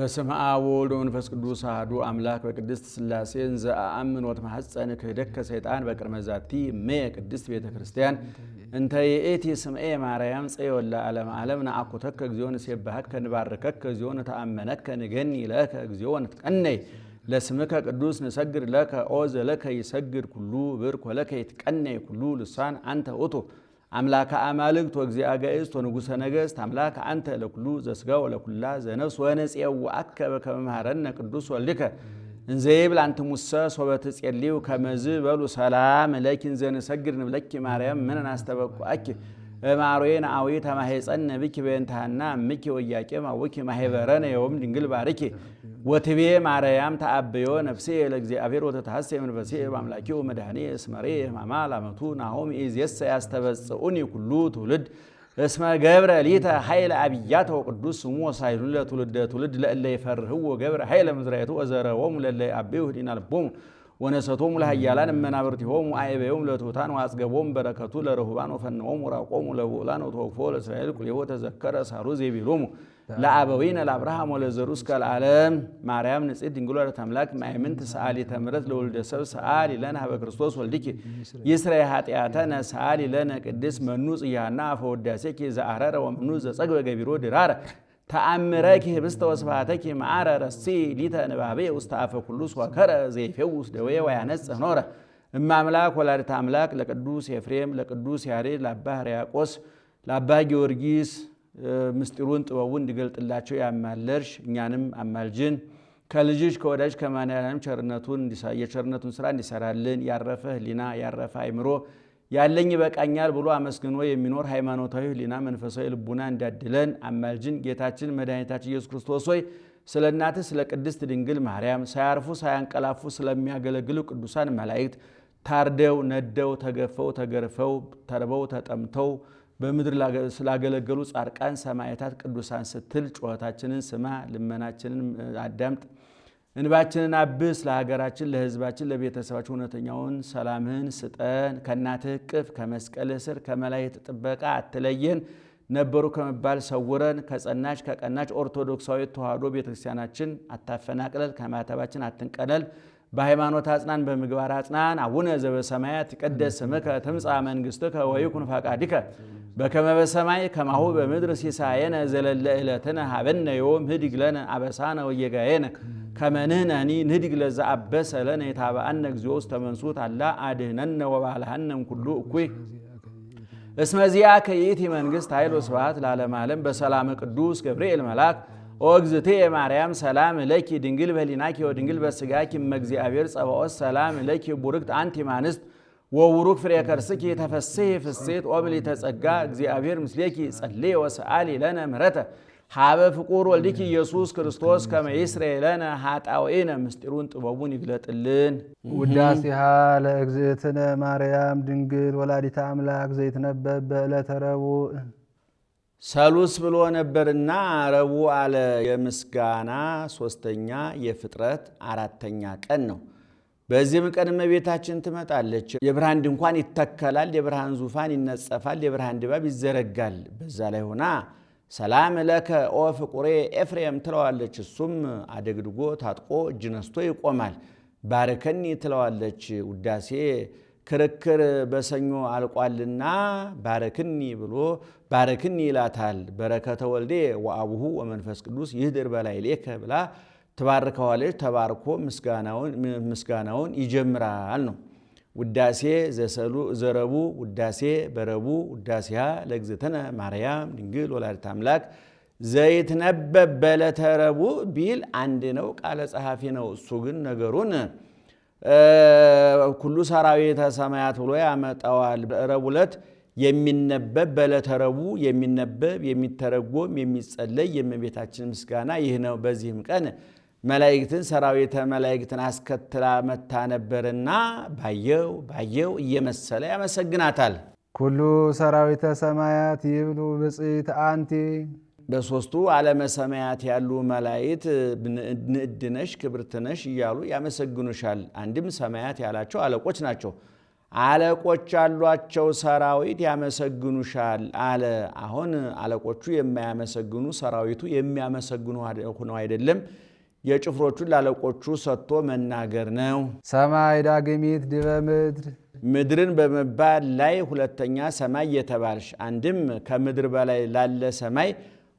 በስመ አብ ወወልድ ወመንፈስ ቅዱስ አሐዱ አምላክ በቅድስት ሥላሴ ዘአምን ወተማሐፀን ክህደከ ሰይጣን በቅድመ ዛቲ እሜ ቅድስት ቤተ ክርስቲያን እንተ ይእቲ ስምዔ ማርያም ጽዮን ለዓለመ ዓለም ነአኩተከ እግዚኦ ንሴብሐከ ንባርከከ እግዚኦ ነተአመነከ ንገኒ ለከ እግዚኦ ነትቀነይ ለስምከ ቅዱስ ንሰግድ ለከ ኦ ዘለከ ይሰግድ ኩሉ ብርክ ወለከ ይትቀነይ ኩሉ ልሳን አንተ ውእቱ አምላከ አማልክት ወእግዚአ ጋእስት ወንጉሰ ነገስት አምላከ አንተ ለኩሉ ዘስጋ ወለኩላ ዘነፍስ ወነጽየውአከ በከመ መሐረነ ቅዱስ ወልድከ እንዘ ይብል አንትሙሰ ሶበ ትጼልዩ ከመዝ በሉ ሰላም ለኪ እንዘ ንሰግድ ንብለኪ ማርያም ምን ናስተበኩአኪ ማርዌን አዊ ተማሄፀነ ብኪ በእንታና እምኪ ወያቄም አውኪ ማህበረነ የውም ድንግል ባርኪ ወትቤ ማርያም ተአብዮ ነፍሴ ለእግዚአብሔር ወተታሰ መንፈሴ በአምላኪው መድኃኔ እስመሬ ሕማማ ላመቱ ናሆም ኢዝየስ ያስተበጽኡኒ ኩሉ ትውልድ እስመ ገብረ ሊተ ኃይለ አብያተ ወቅዱስ ስሙ ወሳይሉ ለትውልድ ለእለ ይፈርህዎ ገብረ ኃይለ ምዝራይቱ ወዘረዎሙ ለእለ አብዩ ህዲና ልቦሙ ወነሰቶሙ ለኃያላን እመናብርቲሆሙ አዕበዮሙ ለትሑታን ወአጽገቦሙ በረከቱ ለርሁባን ወፈነዎሙ ወራቆሙ ለብዑላን ወተወክፎ ለእስራኤል ኩሌሆ ተዘከረ ሳሩ ዘይቤሎሙ ለአበዊነ ለአብርሃም ወለዘሩ እስከ ለዓለም ማርያም ንጽሕት ድንግል ወላዲተ አምላክ ማእምንት ሰአሊተ ምሕረት ለወልደ ሰብ ሰአሊ ለነ ሀበ ክርስቶስ ወልድኪ ይስረይ ኃጢአተነ ሰአሊ ለነ ቅድስት መኑ ጽያና አፈ ወዳሴኪ ዘአረረ ወመኑ ዘጸግበ ገቢሮ ድራረ ተአምረኪ ህብስተ ወስብሐተኪ መዓረ ረሲ ሊተ ንባቤ ውስተ አፈ ኩሉ ሶከረ ዘይፌውስ ደዌ ወያነጽህ ኖረ እማምላክ ወላዲተ አምላክ ለቅዱስ ኤፍሬም ለቅዱስ ያሬድ ለአባ ሕርያቆስ ለአባ ጊዮርጊስ ምስጢሩን ጥበቡን እንዲገልጥላቸው ያማለርሽ እኛንም አማልጅን ከልጅሽ ከወዳጅ ከማንያንም የቸርነቱን ስራ እንዲሰራልን ያረፈ ህሊና ያረፈ አይምሮ ያለኝ በቃኛል ብሎ አመስግኖ የሚኖር ሃይማኖታዊ ህሊና መንፈሳዊ ልቡና እንዲያድለን አማልጅን። ጌታችን መድኃኒታችን ኢየሱስ ክርስቶስ ሆይ ስለ እናትህ ስለ ቅድስት ድንግል ማርያም ሳያርፉ ሳያንቀላፉ ስለሚያገለግሉ ቅዱሳን መላእክት ታርደው ነደው ተገፈው ተገርፈው ተርበው ተጠምተው በምድር ስላገለገሉ ጻድቃን ሰማዕታት ቅዱሳን ስትል ጩኸታችንን ስማ፣ ልመናችንን አዳምጥ፣ እንባችንን አብስ። ለሀገራችን ለህዝባችን ለቤተሰባችን እውነተኛውን ሰላምህን ስጠን። ከእናትህ እቅፍ ከመስቀልህ ስር ከመላእክት ጥበቃ አትለየን። ነበሩ ከመባል ሰውረን። ከቀናች ኦርቶዶክሳዊት ተዋሕዶ ቤተክርስቲያናችን አታፈናቅለል። ከማተባችን አትንቀለል። በሃይማኖት አጽናን፣ በምግባር አጽናን። አቡነ ዘበሰማያት ይትቀደስ ስምከ ትምጻእ መንግሥትከ ወይኩን ፈቃድከ በከመ በሰማይ ከማሁ በምድር ሲሳየነ ዘለለ ዕለትነ ሀበነ ዮም ህድግ ለነ አበሳነ ወጌጋየነ ከመ ንሕነኒ ንህድግ ለዘአበሰ ለነ የታብአነ እግዚኦ ውስተ መንሱት አላ አድኅነነ ወባልሐነ እምኩሉ እኩይ እስመ ዚአከ ይእቲ መንግሥት ኃይል ወስብሐት ለዓለመ ዓለም በሰላመ ቅዱስ ገብርኤል መልአክ ኦ እግዝእትየ ማርያም ሰላም ለኪ ድንግል በኅሊናኪ ወድንግል በሥጋኪ እመ እግዚአብሔር ጸባኦት ሰላም ለኪ ቡርክት አንቲ እምአንስት ወቡሩክ ፍሬ ከርስኪ ተፈሥሒ ፍሥሕት ኦምሊተ ጸጋ እግዚአብሔር ምስሌኪ ጸልዪ ወሰአሊ ለነ ምሕረተ ሀበ ፍቁር ወልድኪ ኢየሱስ ክርስቶስ ከመ ይስረይ ለነ ኃጣውኢነ ምስጢሩን ጥበቡን ይግለጥልን። ውዳሴሃ ለእግዝእትነ ማርያም ድንግል ወላዲተ አምላክ ዘይትነበብ በዕለተ ረቡዕ ሰሉስ ብሎ ነበርና ረቡዕ አለ። የምስጋና ሶስተኛ የፍጥረት አራተኛ ቀን ነው። በዚህም ቀን እመቤታችን ትመጣለች። የብርሃን ድንኳን ይተከላል፣ የብርሃን ዙፋን ይነጸፋል፣ የብርሃን ድባብ ይዘረጋል። በዛ ላይ ሆና ሰላም ለከ ኦ ፍቁሬ ኤፍሬም ትለዋለች። እሱም አደግድጎ ታጥቆ እጅ ነስቶ ይቆማል። ባርከኒ ትለዋለች። ውዳሴ ክርክር በሰኞ አልቋልና ባረክኒ ብሎ ባረክኒ ይላታል። በረከተ ወልዴ ወአቡሁ ወመንፈስ ቅዱስ ይህድር በላዕሌከ ብላ ትባርከዋለች። ተባርኮ ምስጋናውን ይጀምራል ነው። ውዳሴ ዘረቡዕ ውዳሴ በረቡዕ ውዳሴሃ ለእግዝእትነ ማርያም ድንግል ወላዲተ አምላክ ዘይትነበብ በዕለተ ረቡዕ ቢል አንድ ነው፣ ቃለ ጸሐፊ ነው። እሱ ግን ነገሩን ኩሉ ሰራዊተ ሰማያት ብሎ ያመጣዋል። ረቡዕ ዕለት የሚነበብ በዕለተ ረቡዕ የሚነበብ የሚተረጎም የሚጸለይ የእመቤታችን ምስጋና ይህ ነው። በዚህም ቀን መላእክትን ሰራዊተ መላእክትን አስከትላ መታ ነበርና ባየው እየመሰለ ያመሰግናታል። ኩሉ ሰራዊተ ሰማያት ይብሉ ብፅዕት አንቲ በሶስቱ ዓለመ ሰማያት ያሉ መላእክት ንዕድነሽ ክብርትነሽ እያሉ ያመሰግኑሻል። አንድም ሰማያት ያላቸው አለቆች ናቸው። አለቆች ያሏቸው ሰራዊት ያመሰግኑሻል አለ። አሁን አለቆቹ የማያመሰግኑ ሰራዊቱ የሚያመሰግኑ ሆነው አይደለም፣ የጭፍሮቹን ለአለቆቹ ሰጥቶ መናገር ነው። ሰማይ ዳግሚት ዲበ ምድር ምድርን በመባል ላይ ሁለተኛ ሰማይ የተባልሽ፣ አንድም ከምድር በላይ ላለ ሰማይ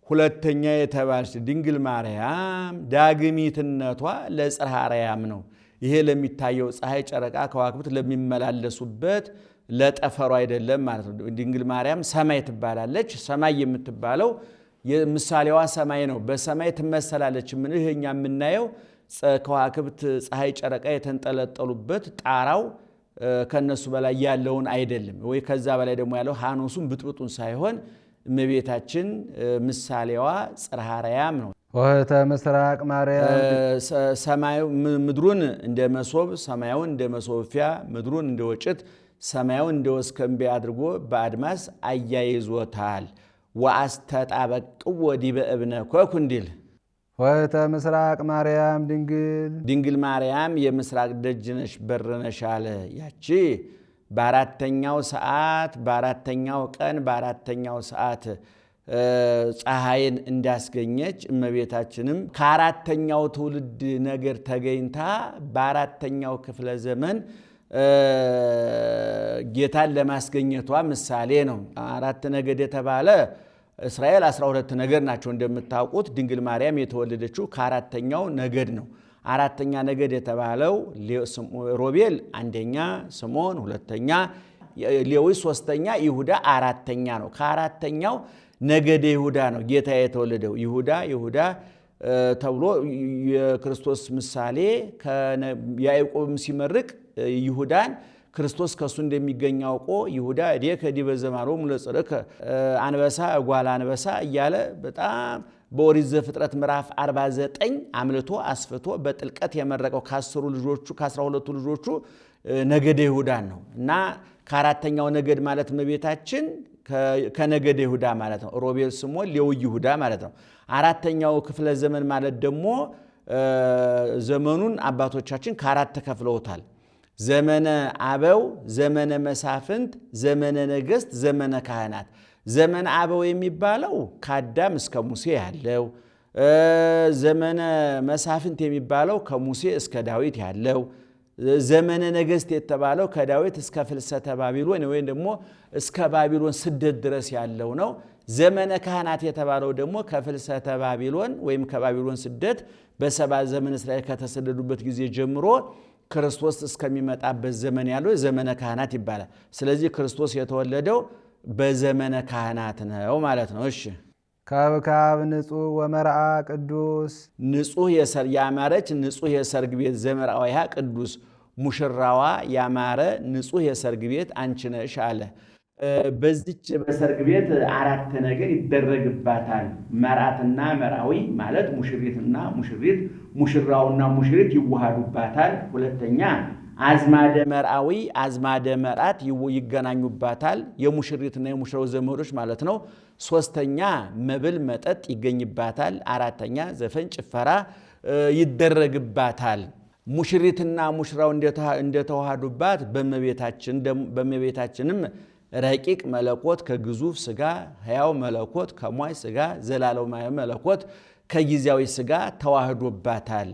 ሁለተኛ የተባልሽ ድንግል ማርያም ዳግሚትነቷ ለጽርሐ አርያም ነው። ይሄ ለሚታየው ፀሐይ፣ ጨረቃ፣ ከዋክብት ለሚመላለሱበት ለጠፈሩ አይደለም ማለት ነው። ድንግል ማርያም ሰማይ ትባላለች። ሰማይ የምትባለው ምሳሌዋ ሰማይ ነው። በሰማይ ትመሰላለች። ምን ይሄኛ የምናየው ከዋክብት፣ ፀሐይ፣ ጨረቃ የተንጠለጠሉበት ጣራው ከነሱ በላይ ያለውን አይደለም። ወይ ከዛ በላይ ደግሞ ያለው ሃኖሱን ብጥብጡን ሳይሆን እመቤታችን ምሳሌዋ ጽርሐ አርያም ነው። ወህተ ምስራቅ ማርያም ሰማዩ ምድሩን እንደ መሶብ፣ ሰማዩን እንደ መሶፊያ፣ ምድሩን እንደ ወጭት፣ ሰማዩን እንደ ወስከንቤ አድርጎ በአድማስ አያይዞታል። ወአስተጣበቅዎ ዲበ እብነ ኮኩ እንዲል ወህተ ምስራቅ ማርያም ድንግል ማርያም የምስራቅ ደጅ ነሽ በር ነሽ አለ። ያቺ በአራተኛው ሰዓት በአራተኛው ቀን በአራተኛው ሰዓት ፀሐይን እንዳስገኘች እመቤታችንም ከአራተኛው ትውልድ ነገር ተገኝታ በአራተኛው ክፍለ ዘመን ጌታን ለማስገኘቷ ምሳሌ ነው። አራት ነገድ የተባለ እስራኤል 12 ነገድ ናቸው እንደምታውቁት። ድንግል ማርያም የተወለደችው ከአራተኛው ነገድ ነው። አራተኛ ነገድ የተባለው ሮቤል አንደኛ፣ ስምዖን ሁለተኛ፣ ሌዊ ሶስተኛ፣ ይሁዳ አራተኛ ነው። ከአራተኛው ነገደ ይሁዳ ነው ጌታ የተወለደው። ይሁዳ ተብሎ የክርስቶስ ምሳሌ ያዕቆብም ሲመርቅ ይሁዳን ክርስቶስ ከሱ እንደሚገኝ አውቆ ይሁዳ እዴከ ዲበ ዘማሮሙ ለጽድቅከ አንበሳ እጓለ አንበሳ እያለ በጣም በኦሪት ዘፍጥረት ምዕራፍ 49 አምልቶ አስፍቶ በጥልቀት የመረቀው ከ12ቱ ልጆቹ ነገደ ይሁዳን ነው እና ከአራተኛው ነገድ ማለት እመቤታችን ከነገደ ይሁዳ ማለት ነው። ሮቤል፣ ስምዖን፣ ሌዊ፣ ይሁዳ ማለት ነው። አራተኛው ክፍለ ዘመን ማለት ደግሞ ዘመኑን አባቶቻችን ከአራት ተከፍለውታል። ዘመነ አበው፣ ዘመነ መሳፍንት፣ ዘመነ ነገሥት፣ ዘመነ ካህናት። ዘመነ አበው የሚባለው ከአዳም እስከ ሙሴ ያለው፣ ዘመነ መሳፍንት የሚባለው ከሙሴ እስከ ዳዊት ያለው፣ ዘመነ ነገሥት የተባለው ከዳዊት እስከ ፍልሰተ ባቢሎን ወይም ደግሞ እስከ ባቢሎን ስደት ድረስ ያለው ነው። ዘመነ ካህናት የተባለው ደግሞ ከፍልሰተ ባቢሎን ወይም ከባቢሎን ስደት በሰባ ዘመን እስራኤል ከተሰደዱበት ጊዜ ጀምሮ ክርስቶስ እስከሚመጣበት ዘመን ያለው ዘመነ ካህናት ይባላል። ስለዚህ ክርስቶስ የተወለደው በዘመነ ካህናት ነው ማለት ነው። እሺ ከብካብ ንጹሕ ወመርዓ ቅዱስ ንጹሕ ያማረች ንጹሕ የሰርግ ቤት ዘመርዓዊሃ ቅዱስ ሙሽራዋ ያማረ ንጹሕ የሰርግ ቤት አንቺ ነሽ አለ። በዚች በሰርግ ቤት አራት ነገር ይደረግባታል። መርዓትና መርዓዊ ማለት ሙሽሪትና ሙሽሪት፣ ሙሽራውና ሙሽሪት ይዋሃዱባታል። ሁለተኛ አዝማደ መርዓዊ አዝማደ መርዓት ይገናኙባታል። የሙሽሪትና የሙሽራው ዘመዶች ማለት ነው። ሶስተኛ መብል መጠጥ ይገኝባታል። አራተኛ ዘፈን ጭፈራ ይደረግባታል። ሙሽሪትና ሙሽራው እንደተዋሃዱባት በእመቤታችንም ረቂቅ መለኮት ከግዙፍ ስጋ፣ ሕያው መለኮት ከሟይ ስጋ፣ ዘላለማዊ መለኮት ከጊዜያዊ ስጋ ተዋህዶባታል።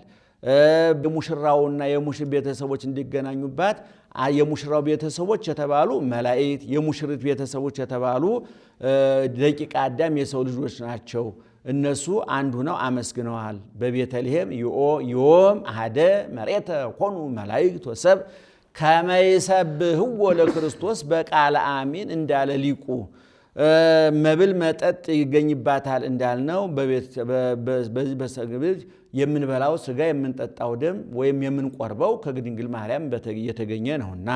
የሙሽራውና የሙሽር ቤተሰቦች እንዲገናኙባት የሙሽራው ቤተሰቦች የተባሉ መላእክት፣ የሙሽሪት ቤተሰቦች የተባሉ ደቂቀ አዳም የሰው ልጆች ናቸው። እነሱ አንዱ ነው አመስግነዋል። በቤተልሔም ዮም አሐደ መሬተ ኮኑ መላእክት ወሰብ ከመ ይሰብሕዎ ለክርስቶስ በቃለ አሚን እንዳለ ሊቁ መብል መጠጥ ይገኝባታል እንዳልነው በዚህ በሰርግ ቤት የምንበላው ስጋ የምንጠጣው ደም ወይም የምንቆርበው ከድንግል ማርያም የተገኘ ነውና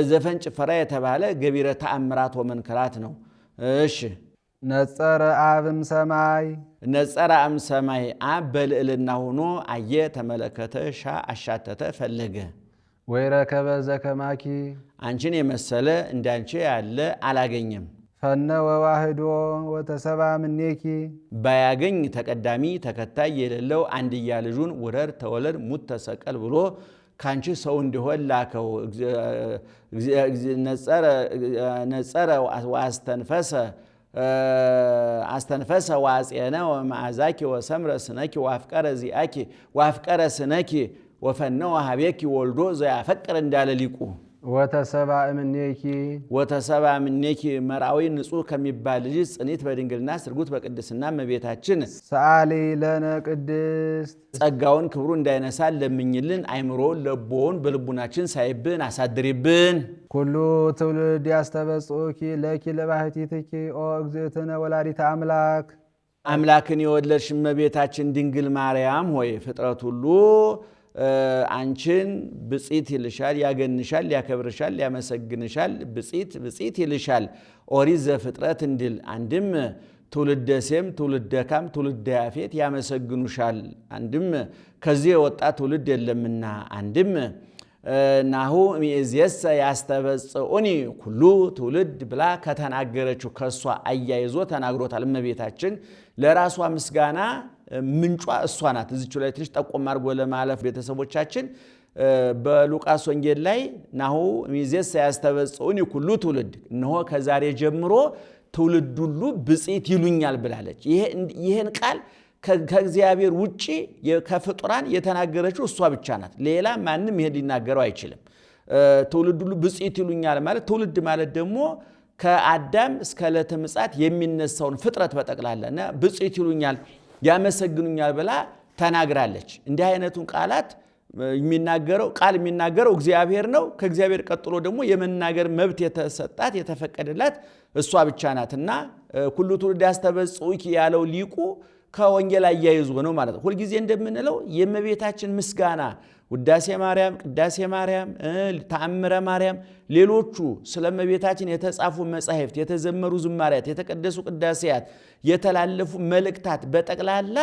ዘፈን ጭፈራ የተባለ ገቢረ ተአምራት ወመንክራት ነው። እሺ ነጸረ አብም ሰማይ ነጸረ አብም ሰማይ አብ በልዕልና ሆኖ አየ፣ ተመለከተ፣ አሻተተ፣ ፈለገ። ወይረከበ ዘከማኪ አንቺን የመሰለ እንዳንቺ ያለ አላገኘም። ፈነ ወዋህዶ ወተሰባ ምኔኪ ባያገኝ ተቀዳሚ ተከታይ የሌለው አንድያ ልጁን ውረድ ተወለድ ሙት ተሰቀል ብሎ ካንቺ ሰው እንዲሆን ላከው። ነጸረ አስተንፈሰ ዋጼነ ወመዓዛኪ ወሰምረ ስነኪ ዋፍቀረ ስነኪ ወፈነወ ሀቤኪ ወልዶ ዘያፈቅር እንዳለ ሊቁ ወተሰብአ እምኔኪ መርአዊ ንጹሕ ከሚባል ልጅ ጽኒት በድንግልና ስርጉት በቅድስና እመቤታችን ሰአሊ ለነ ቅድስት ጸጋውን ክብሩ እንዳይነሳ ለምኝልን። አይምሮውን ለቦውን በልቡናችን ሳይብን አሳድሪብን። ኩሉ ትውልድ ያስተበጽኡኪ ለኪ ለባሕቲትኪ ኦ እግዝእትነ ወላዲተ አምላክ አምላክን የወለድሽ እመቤታችን ድንግል ማርያም ሆይ ፍጥረት ሁሉ አንቺን ብጽዕት ይልሻል፣ ያገንሻል፣ ያከብርሻል፣ ያመሰግንሻል። ብጽዕት ይልሻል። ኦሪት ዘፍጥረት እንዲል አንድም ትውልደ ሴም፣ ትውልደ ካም፣ ትውልደ ያፌት ያመሰግኑሻል። አንድም ከዚህ የወጣ ትውልድ የለምና። አንድም ናሁ ሚእዜሰ ያስተበጽኡኒ ኩሉ ትውልድ ብላ ከተናገረችው ከሷ አያይዞ ተናግሮታል። እመቤታችን ለራሷ ምስጋና ምንጯ እሷ ናት። እዚቹ ላይ ትንሽ ጠቆም አድርጎ ለማለፍ ቤተሰቦቻችን በሉቃስ ወንጌል ላይ ናሁ ሚእዜሰ ያስተበጽኡኒ ኩሉ ትውልድ፣ እነሆ ከዛሬ ጀምሮ ትውልድ ሁሉ ብጽዕት ይሉኛል ብላለች። ይህን ቃል ከእግዚአብሔር ውጪ ከፍጡራን የተናገረችው እሷ ብቻ ናት። ሌላ ማንም ይሄን ሊናገረው አይችልም። ትውልድ ሁሉ ብጽዕት ይሉኛል ማለት ትውልድ ማለት ደግሞ ከአዳም እስከ ዕለተ ምጽአት የሚነሳውን ፍጥረት በጠቅላላ እና ብጽዕት ይሉኛል ያመሰግኑኛል ብላ ተናግራለች። እንዲህ አይነቱን ቃላት የሚናገረው እግዚአብሔር ነው። ከእግዚአብሔር ቀጥሎ ደግሞ የመናገር መብት የተሰጣት የተፈቀደላት እሷ ብቻ ናትና ኩሉ ትውልድ ያስተበጽኡኪ ያለው ሊቁ ከወንጌል አያይዞ ነው ማለት ነው። ሁልጊዜ እንደምንለው የእመቤታችን ምስጋና ውዳሴ ማርያም፣ ቅዳሴ ማርያም፣ ተአምረ ማርያም፣ ሌሎቹ ስለ እመቤታችን የተጻፉ መጻሕፍት፣ የተዘመሩ ዝማሪያት፣ የተቀደሱ ቅዳሴያት፣ የተላለፉ መልእክታት በጠቅላላ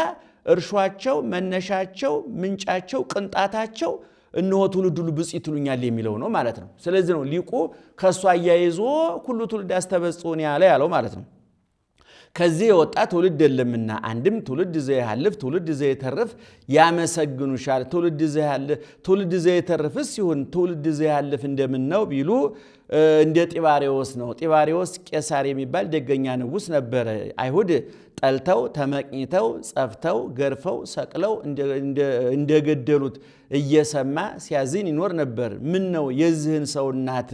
እርሿቸው፣ መነሻቸው፣ ምንጫቸው፣ ቅንጣታቸው እነሆ ትውልድ ሁሉ ብጽዕት ይሉኛል የሚለው ነው ማለት ነው። ስለዚህ ነው ሊቁ ከእሱ አያይዞ ኩሉ ትውልድ ያስተበጽኡኒ ያለው ማለት ነው። ከዚህ የወጣ ትውልድ የለምና። አንድም ትውልድ ዘይሃልፍ ትውልድ ዘይተርፍ ያመሰግኑሻል። ትውልድ ዘይተርፍስ ሲሆን ትውልድ ዘይሃልፍ እንደምን ነው ቢሉ እንደ ጢባሪዎስ ነው። ጢባሪዎስ ቄሳር የሚባል ደገኛ ንጉሥ ነበረ። አይሁድ ጠልተው ተመቅኝተው ጸፍተው ገርፈው ሰቅለው እንደገደሉት እየሰማ ሲያዝን ይኖር ነበር። ምን ነው የዚህን ሰው እናት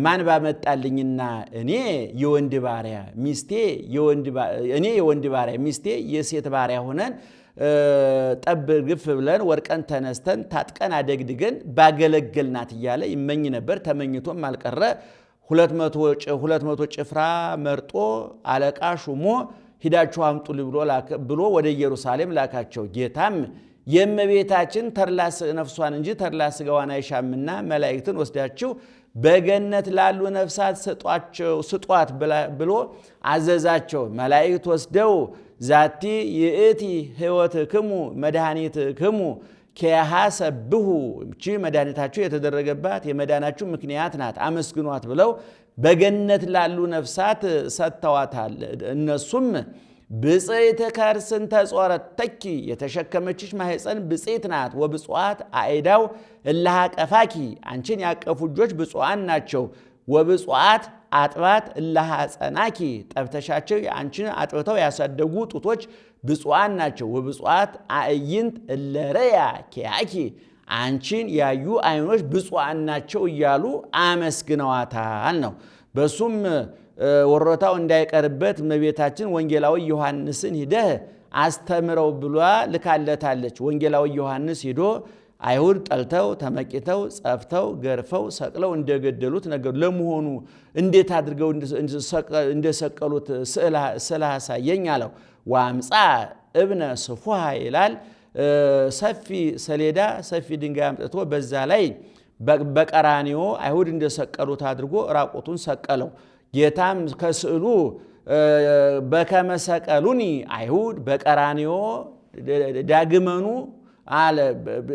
ማን ባመጣልኝና እኔ የወንድ ባሪያ ሚስቴ የሴት ባሪያ ሆነን ጠብ ግፍ ብለን ወርቀን ተነስተን ታጥቀን አደግድገን ባገለገልናት እያለ ይመኝ ነበር። ተመኝቶም አልቀረ 200 ጭፍራ መርጦ አለቃ ሹሞ ሂዳችሁ አምጡ ብሎ ወደ ኢየሩሳሌም ላካቸው። ጌታም የእመቤታችን ተድላ ነፍሷን እንጂ ተድላ ሥጋዋን አይሻምና መላእክትን ወስዳችሁ በገነት ላሉ ነፍሳት ስጧት ብሎ አዘዛቸው። መላእክት ወስደው ዛቲ ይእቲ ሕይወትክሙ መድኃኒትክሙ ኪያሃ ሰብሑ፣ እቺ መድኃኒታችሁ የተደረገባት የመዳናችሁ ምክንያት ናት፣ አመስግኗት ብለው በገነት ላሉ ነፍሳት ሰጥተዋታል። እነሱም ብጽዕት ከርስን ተጾረተኪ፣ የተሸከመችሽ ማኅፀን ብጽዕት ናት። ወብፁዓት አእዳው እላሃ ቀፋኪ፣ አንቺን ያቀፉ እጆች ብፁዓን ናቸው። ወብፁዓት አጥባት እላሃ ጸናኪ፣ ጠብተሻቸው አንቺን አጥብተው ያሳደጉ ጡቶች ብፁዓን ናቸው። ወብፁዓት አዕይንት እለረያ ኪያኪ፣ አንቺን ያዩ ዓይኖች ብፁዓን ናቸው እያሉ አመስግነዋታል ነው። በሱም ወሮታው እንዳይቀርበት እመቤታችን ወንጌላዊ ዮሐንስን ሂደህ አስተምረው ብሏ ልካለታለች። ወንጌላዊ ዮሐንስ ሂዶ አይሁድ ጠልተው ተመቂተው ጸፍተው ገርፈው ሰቅለው እንደገደሉት ነገር ለመሆኑ እንዴት አድርገው እንደሰቀሉት ስዕል አሳየኝ አለው። ወአምፃ እብነ ስፉሃ ይላል። ሰፊ ሰሌዳ ሰፊ ድንጋይ አምጥቶ በዛ ላይ በቀራንዮ አይሁድ እንደሰቀሉት አድርጎ ራቁቱን ሰቀለው። ጌታም ከስዕሉ በከመ ሰቀሉኒ አይሁድ በቀራንዮ ዳግመኑ አለ።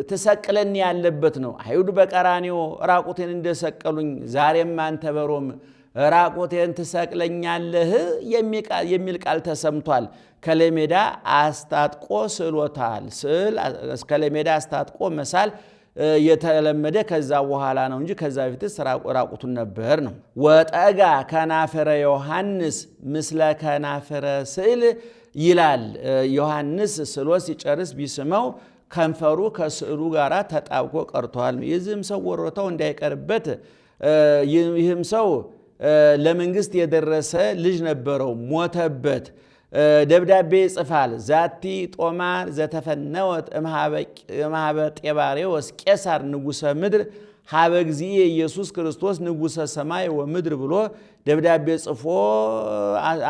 ተሰቅለኒ ያለበት ነው። አይሁድ በቀራንዮ ራቁቴን እንደሰቀሉኝ ዛሬም አንተ በሮም ራቁቴን ትሰቅለኛለህ የሚል ቃል ተሰምቷል። ከለሜዳ አስታጥቆ ስዕሎታል። ስዕል ከለሜዳ አስታጥቆ መሳል የተለመደ ከዛ በኋላ ነው እንጂ ከዛ በፊት ራቁቱን ነበር ነው። ወጠጋ ከናፈረ ዮሐንስ ምስለ ከናፈረ ስዕል ይላል። ዮሐንስ ስሎ ሲጨርስ ቢስመው ከንፈሩ ከስዕሉ ጋር ተጣብቆ ቀርቷል። የዚህም ሰው ወሮታው እንዳይቀርበት ይህም ሰው ለመንግስት የደረሰ ልጅ ነበረው፣ ሞተበት። ደብዳቤ ይጽፋል። ዛቲ ጦማር ዘተፈነወት እምሃበ ጤባሬዎስ ቄሳር ንጉሰ ምድር ሀበ እግዚእ ኢየሱስ ክርስቶስ ንጉሰ ሰማይ ወምድር ብሎ ደብዳቤ ጽፎ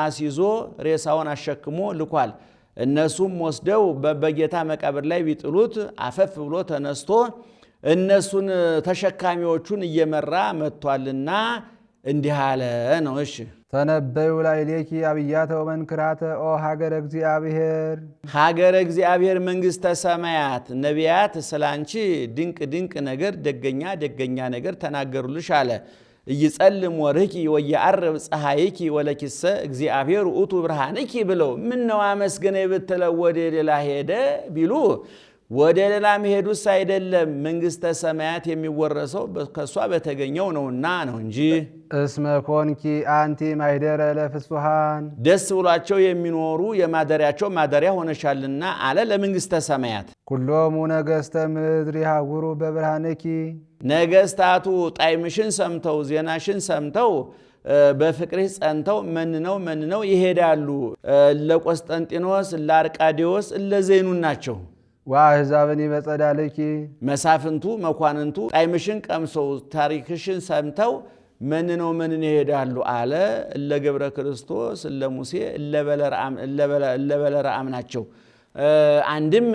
አስይዞ ሬሳውን አሸክሞ ልኳል። እነሱም ወስደው በጌታ መቃብር ላይ ቢጥሉት አፈፍ ብሎ ተነስቶ እነሱን ተሸካሚዎቹን እየመራ መጥቷልና እንዲህ አለ ነው። እሺ ተነበዩ ላዕሌኪ አብያተ ወመንክራተ ኦ ሀገረ እግዚአብሔር። ሀገረ እግዚአብሔር መንግሥተ ሰማያት ነቢያት ስላንቺ ድንቅ ድንቅ ነገር ደገኛ ደገኛ ነገር ተናገሩልሽ አለ። እይጸልም ወርህኪ ወየዐርብ ፀሐይኪ ወለኪሰ እግዚአብሔር ውእቱ ብርሃንኪ ብለው ምነው አመስግነኝ ብትለው ወደ ሌላ ሄደ ቢሉ ወደ ሌላ መሄዱስ አይደለም፣ መንግሥተ ሰማያት የሚወረሰው ከሷ በተገኘው ነውና ነው እንጂ። እስመ ኮንኪ አንቲ ማኅደረ ለፍጹሃን ደስ ብሏቸው የሚኖሩ የማደሪያቸው ማደሪያ ሆነሻልና አለ ለመንግሥተ ሰማያት። ኩሎሙ ነገሥተ ምድር ይሃውሩ በብርሃንኪ ነገሥታቱ ጣዕምሽን ሰምተው ዜናሽን ሰምተው በፍቅርሽ ጸንተው መንነው ይሄዳሉ። ለቆስጠንጢኖስ ለአርቃዴዎስ ለዘይኑን ናቸው። ወአሕዛብኒ በጸዳልኪ መሳፍንቱ መኳንንቱ ጣዕምሽን ቀምሰው ታሪክሽን ሰምተው መንነው ይሄዳሉ አለ። እለ ገብረ ክርስቶስ እለ ሙሴ እለ በለረአም ናቸው። አንድም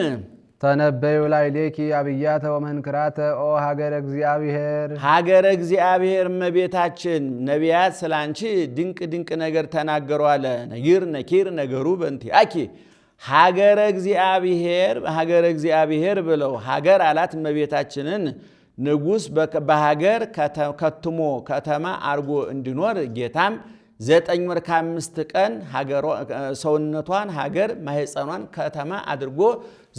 ተነበዩ ላዕሌኪ አብያተ ወመንክራተ ኦ ሀገረ እግዚአብሔር። ሀገረ እግዚአብሔር እመቤታችን ነቢያት ስላንቺ ድንቅ ድንቅ ነገር ተናገሩ አለ። ነጊር ነኪር ነገሩ በእንቲአኪ ሀገረ እግዚአብሔር ብለው ሀገር አላት እመቤታችንን። ንጉሥ በሀገር ከትሞ ከተማ አርጎ እንዲኖር ጌታም 9 ወር ከ5 ቀን ሰውነቷን ሀገር ማህፀኗን ከተማ አድርጎ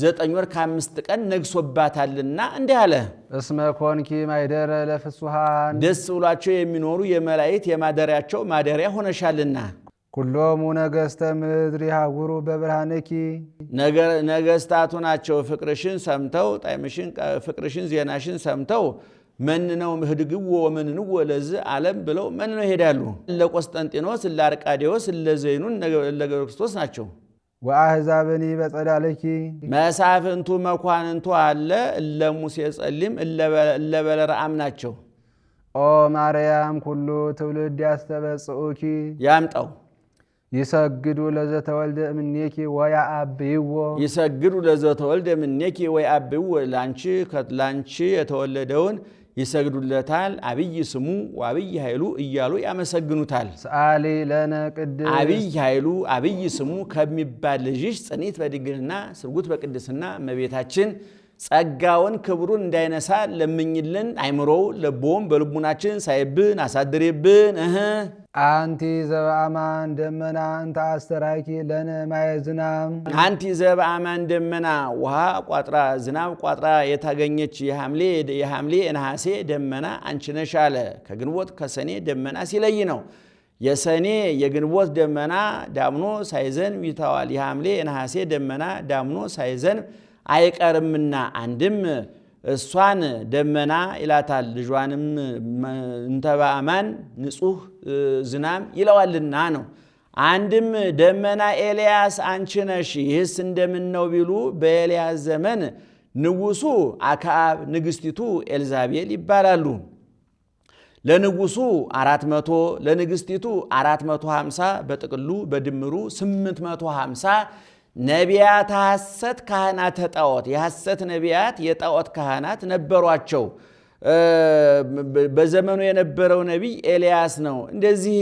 9 ወር ከ5 ቀን ነግሶባታልና እንዲህ አለ። እስመ ኮንኪ ማኅደረ ለፍጹሃን ደስ ብሏቸው የሚኖሩ የመላእክት የማደሪያቸው ማደሪያ ሆነሻልና። ኩሎሙ ነገሥተ ምድር ይሃውሩ በብርሃንኪ ነገሥታቱ ናቸው ፍቅርሽን ሰምተው ጣዕምሽን ፍቅርሽን ዜናሽን ሰምተው መንነው ህድግዎ ወመንንዎ ለዚህ ዓለም ብለው መንነው ይሄዳሉ። ለቆስጠንጢኖስ ለአርቃዴዎስ ለዘይኑን ለገብረ ክርስቶስ ናቸው። ወአሕዛብኒ በጸዳልኪ መሳፍንቱ መኳንንቱ አለ ለሙሴ ጸሊም ለበለረአም ናቸው። ኦ ማርያም ኩሉ ትውልድ ያስተበጽኡኪ ያምጣው ይሰግዱ ለዘተወልደ እምኔኪ ወያአብይዎ ይሰግዱ ለዘተወልደ እምኔኪ ወያአብይዎ ላንቺ የተወለደውን ይሰግዱለታል። አብይ ስሙ ወአብይ ኃይሉ እያሉ ያመሰግኑታል። ሰአሊ ለነ ቅድስ አብይ ኃይሉ አብይ ስሙ ከሚባል ልጅሽ ጽኒት በድንግልና ስርጉት በቅድስና እመቤታችን ጸጋውን ክብሩን እንዳይነሳ ለምኝልን። አይምሮው ለቦም በልቡናችን ሳይብን አሳድሬብን። አንቲ ዘበአማን ደመና እንተ አስተራኪ ለነ ማየ ዝናብ አንቲ ዘበአማን ደመና ውሃ ቋጥራ ዝናብ ቋጥራ የታገኘች የሐምሌ ነሐሴ ደመና አንቺ ነሽ አለ። ከግንቦት ከሰኔ ደመና ሲለይ ነው። የሰኔ የግንቦት ደመና ዳምኖ ሳይዘንብ ይተዋል። የሐምሌ ነሐሴ ደመና ዳምኖ ሳይዘንብ አይቀርምና አንድም እሷን ደመና ይላታል፣ ልጇንም እንተበአማን ንጹህ ዝናም ይለዋልና ነው። አንድም ደመና ኤልያስ አንቺ ነሽ። ይህስ እንደምን ነው ቢሉ በኤልያስ ዘመን ንጉሱ አክዓብ ንግስቲቱ ኤልዛቤል ይባላሉ። ለንጉሱ 400 ለንግስቲቱ 450 በጥቅሉ በድምሩ 850 ነቢያት ሐሰት ካህናተ ጣዖት የሐሰት ነቢያት የጣዖት ካህናት ነበሯቸው። በዘመኑ የነበረው ነቢይ ኤልያስ ነው። እንደዚህ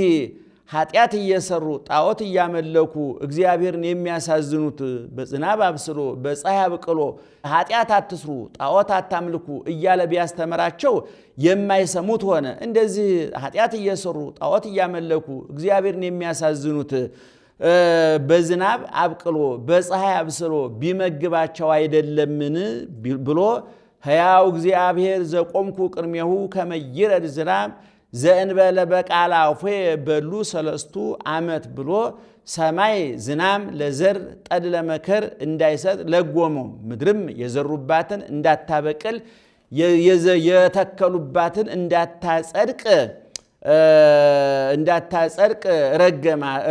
ኃጢአት እየሰሩ ጣዖት እያመለኩ እግዚአብሔርን የሚያሳዝኑት በዝናብ አብስሎ በፀሐይ አብቅሎ ኃጢአት አትስሩ ጣዖት አታምልኩ እያለ ቢያስተምራቸው የማይሰሙት ሆነ። እንደዚህ ኃጢአት እየሰሩ ጣዖት እያመለኩ እግዚአብሔርን የሚያሳዝኑት በዝናብ አብቅሎ በፀሐይ አብስሎ ቢመግባቸው አይደለምን ብሎ ሕያው እግዚአብሔር ዘቆምኩ ቅድሜሁ ከመ ይረድ ዝናም ዘእንበለ በቃለ አፉየ በሉ 3 ዓመት ብሎ ሰማይ ዝናም ለዘር ጠል ለመከር እንዳይሰጥ ለጎመው፣ ምድርም የዘሩባትን እንዳታበቅል የተከሉባትን እንዳታጸድቅ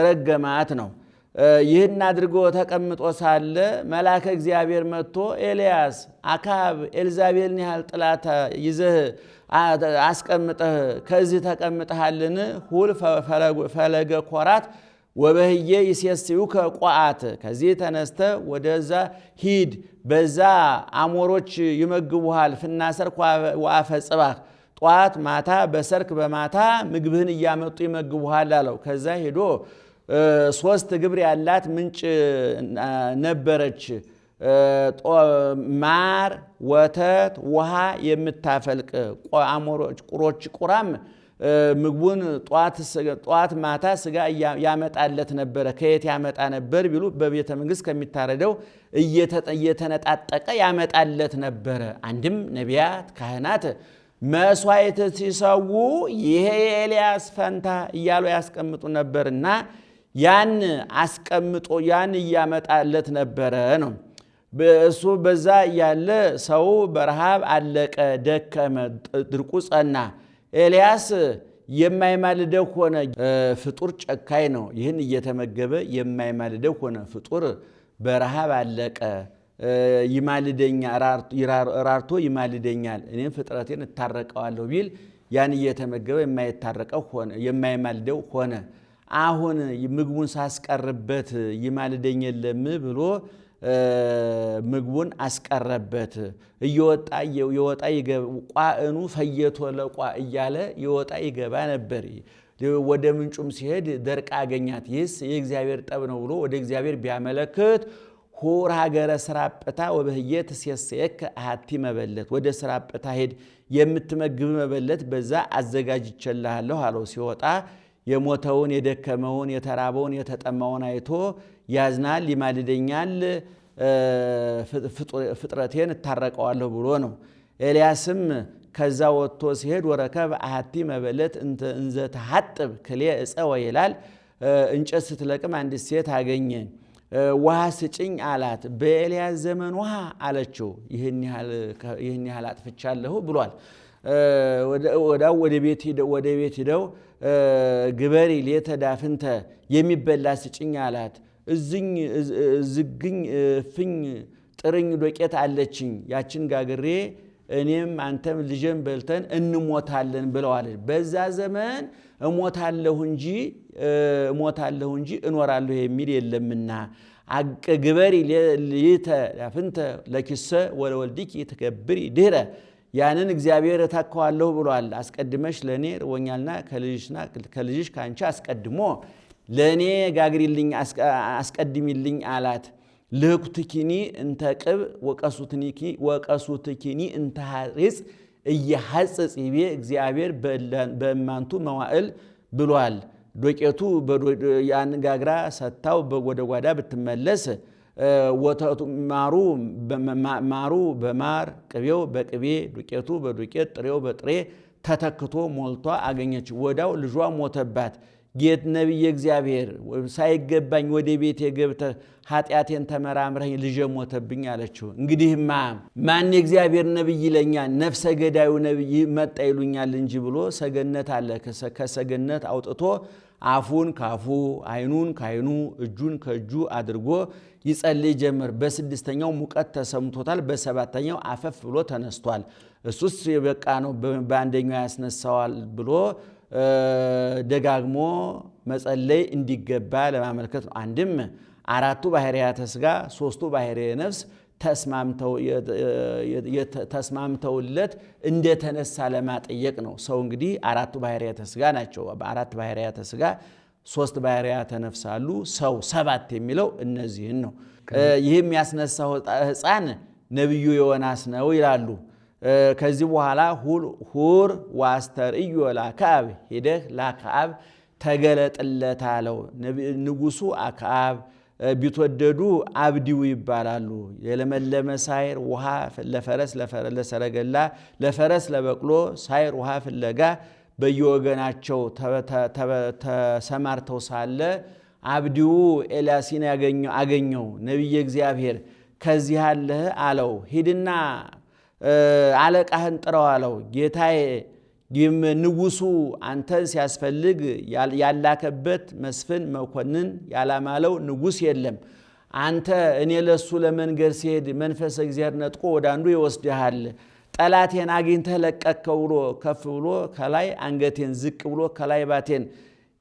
ረገማት ነው። ይህን አድርጎ ተቀምጦ ሳለ መልአከ እግዚአብሔር መጥቶ ኤልያስ አክዓብ ኤልዛቤልን ያህል ጥላት ይዘህ አስቀምጠህ ከዚህ ተቀምጠሃልን? ሁል ፈለገ ኮራት ወበህዬ ይሴስዩከ ቋዓት፣ ከዚህ ተነስተ ወደዛ ሂድ፣ በዛ አሞሮች ይመግቡሃል። ፍናሰርክ ወአፈ ጽባህ፣ ጧት ማታ በሰርክ በማታ ምግብህን እያመጡ ይመግቡሃል አለው። ከዛ ሄዶ 3 ግብር ያላት ምንጭ ነበረች፣ ማር ወተት ውሃ የምታፈልቅ። ቁሮች ቁራም ምግቡን ጧት ማታ ስጋ ያመጣለት ነበረ። ከየት ያመጣ ነበር ቢሉ በቤተ መንግስት ከሚታረደው እየተነጣጠቀ ያመጣለት ነበረ። አንድም ነቢያት ካህናት መስዋዕት ሲሰዉ ይሄ የኤልያስ ፈንታ እያሉ ያስቀምጡ ነበርና ያን አስቀምጦ ያን እያመጣለት ነበረ ነው። እሱ በዛ ያለ ሰው በረሃብ አለቀ፣ ደከመ፣ ድርቁ ጸና። ኤልያስ የማይማልደው ሆነ። ፍጡር ጨካኝ ነው። ይህን እየተመገበ የማይማልደው ሆነ። ፍጡር በረሃብ አለቀ። ይማልደኛል፣ ራርቶ ይማልደኛል፣ እኔም ፍጥረቴን እታረቀዋለሁ ቢል ያን እየተመገበ የማይታረቀው ሆነ፣ የማይማልደው ሆነ። አሁን ምግቡን ሳስቀርበት ይማልደኝ የለም ብሎ ምግቡን አስቀረበት። እየወጣ ቋእኑ ፈየቶ ለቋ እያለ የወጣ ይገባ ነበር። ወደ ምንጩም ሲሄድ ደርቃ አገኛት። ይህስ የእግዚአብሔር ጠብ ነው ብሎ ወደ እግዚአብሔር ቢያመለክት ሁር ሀገረ ስራጵታ ወበህዬ ትሴስየከ አሐቲ መበለት፣ ወደ ስራጵታ ሄድ የምትመግብ መበለት በዛ አዘጋጅቼልሃለሁ አለው። ሲወጣ የሞተውን የደከመውን የተራበውን የተጠማውን አይቶ ያዝናል፣ ይማልደኛል፣ ፍጥረቴን እታረቀዋለሁ ብሎ ነው። ኤልያስም ከዛ ወጥቶ ሲሄድ ወረከብ አሐቲ መበለት እንዘ ተሐጥብ ክልኤ ዕፀ ወይላል፣ እንጨት ስትለቅም አንዲት ሴት አገኘ። ውሃ ስጭኝ አላት። በኤልያስ ዘመን ውሃ አለችው። ይህን ያህል አጥፍቻለሁ ብሏል። ወደ ቤት ሂደው ግበሪ ሌተ ዳፍንተ የሚበላ ስጭኝ አላት። ዝግኝ ፍኝ ጥርኝ ዶቄት አለችኝ፣ ያችን ጋግሬ እኔም አንተም ልጄም በልተን እንሞታለን ብለዋል። በዛ ዘመን እሞታለሁ እንጂ እኖራለሁ የሚል የለምና ግበሪ ሌተ ዳፍንተ ለኪሰ ወለወልድኪ ትገብሪ ድህረ፣ ያንን እግዚአብሔር እተካዋለሁ ብሏል። አስቀድመሽ ለእኔ ርቦኛልና ከልጅሽ ከአንቺ አስቀድሞ ለእኔ ጋግሪልኝ አስቀድሚልኝ አላት። ልህኩትኪኒ እንተ ቅብ ወቀሱትኪኒ እንተ ሐሪጽ እየሐጽጽ ይቤ እግዚአብሔር በእማንቱ መዋዕል ብሏል። ዶቄቱ ያን ጋግራ ሰታው ወደ ጓዳ ብትመለስ ወተቱ ማሩ በማር ቅቤው በቅቤ ዱቄቱ በዱቄት ጥሬው በጥሬ ተተክቶ ሞልቷ አገኘች። ወዳው ልጇ ሞተባት። ጌት ነቢየ እግዚአብሔር ሳይገባኝ ወደ ቤት የገብተህ ኃጢአቴን ተመራምረኝ ልጄ ሞተብኝ አለችው። እንግዲህማ ማን የእግዚአብሔር ነቢይ ይለኛል? ነፍሰ ገዳዩ ነቢይ መጣ ይሉኛል እንጂ ብሎ ሰገነት አለ። ከሰገነት አውጥቶ አፉን ካፉ አይኑን ካይኑ እጁን ከእጁ አድርጎ ይጸልይ ጀመር። በ6ኛው ሙቀት ተሰምቶታል። በ7ኛው አፈፍ ብሎ ተነስቷል። እሱስ የበቃ ነው በአንደኛው ያስነሳዋል ብሎ ደጋግሞ መጸለይ እንዲገባ ለማመልከት ነው። አንድም 4ቱ ባህርያተ ሥጋ 3ቱ ባህርየ ነፍስ ተስማምተውለት እንደተነሳ ለማጠየቅ ነው። ሰው እንግዲህ 4ቱ ባህርያተ ሥጋ ናቸው። 4 ባህርያተ ሥጋ 3 ባህርያተ ነፍስ አሉ። ሰው 7 የሚለው እነዚህን ነው። ይህም ያስነሳው ሕፃን ነቢዩ ዮናስ ነው ይላሉ። ከዚህ በኋላ ሁር ዋስተርእዮ ለአክዓብ፣ ሄደህ ለአክዓብ ተገለጥለት አለው። ንጉሱ አክዓብ ቢትወደዱ አብዲው ይባላሉ። የለመለመ ሳይር ውሃ ለፈረስ ለሰረገላ ለፈረስ ለበቅሎ ሳይር ውሃ ፍለጋ በየወገናቸው ተሰማርተው ሳለ አብዲው ኤልያስን አገኘው። ነቢየ እግዚአብሔር ከዚህ አለህ አለው። ሂድና አለቃህን ጥራው አለው። ጌታዬ ንጉሱ አንተን ሲያስፈልግ ያላከበት መስፍን መኮንን ያላማለው ንጉስ የለም። አንተ እኔ ለሱ ለመንገር ሲሄድ መንፈስ እግዚአብሔር ነጥቆ ወደ አንዱ ይወስድሃል። ጠላቴን አግኝተህ ለቀቅከው ብሎ ከፍ ብሎ ከላይ አንገቴን ዝቅ ብሎ ከላይ ባቴን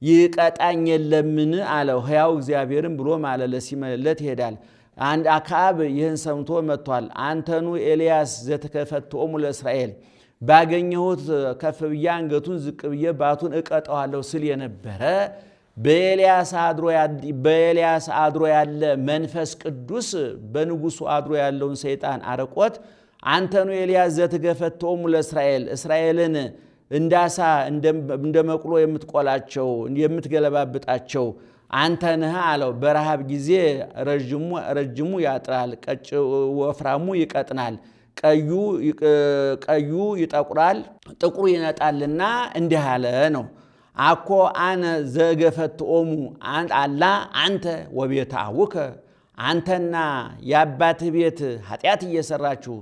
ይቀጣኝ የለምን አለው። ሕያው እግዚአብሔርን ብሎ ማለለ ሲመለለት ይሄዳል። አንድ አክዓብ ይህን ሰምቶ መጥቷል። አንተኑ ኤልያስ ዘተከፈትኦሙ ለእስራኤል ባገኘሁት ከፍ ብዬ አንገቱን ዝቅ ብዬ ባቱን እቀጠዋለሁ ስል የነበረ በኤልያስ አድሮ ያለ መንፈስ ቅዱስ በንጉሱ አድሮ ያለውን ሰይጣን አረቆት። አንተኑ ኤልያስ ዘተከፈትኦሙ ለእስራኤል እስራኤልን እንዳሳ እንደ መቁሎ የምትቆላቸው የምትገለባብጣቸው አንተ ነህ አለው። በረሃብ ጊዜ ረጅሙ ያጥራል፣ ወፍራሙ ይቀጥናል፣ ቀዩ ይጠቁራል፣ ጥቁሩ ይነጣልና እንዲህ አለ ነው። አኮ አነ ዘገፈትኦሙ አላ አንተ ወቤተ አቡከ አንተና የአባትህ ቤት ኃጢአት እየሰራችሁ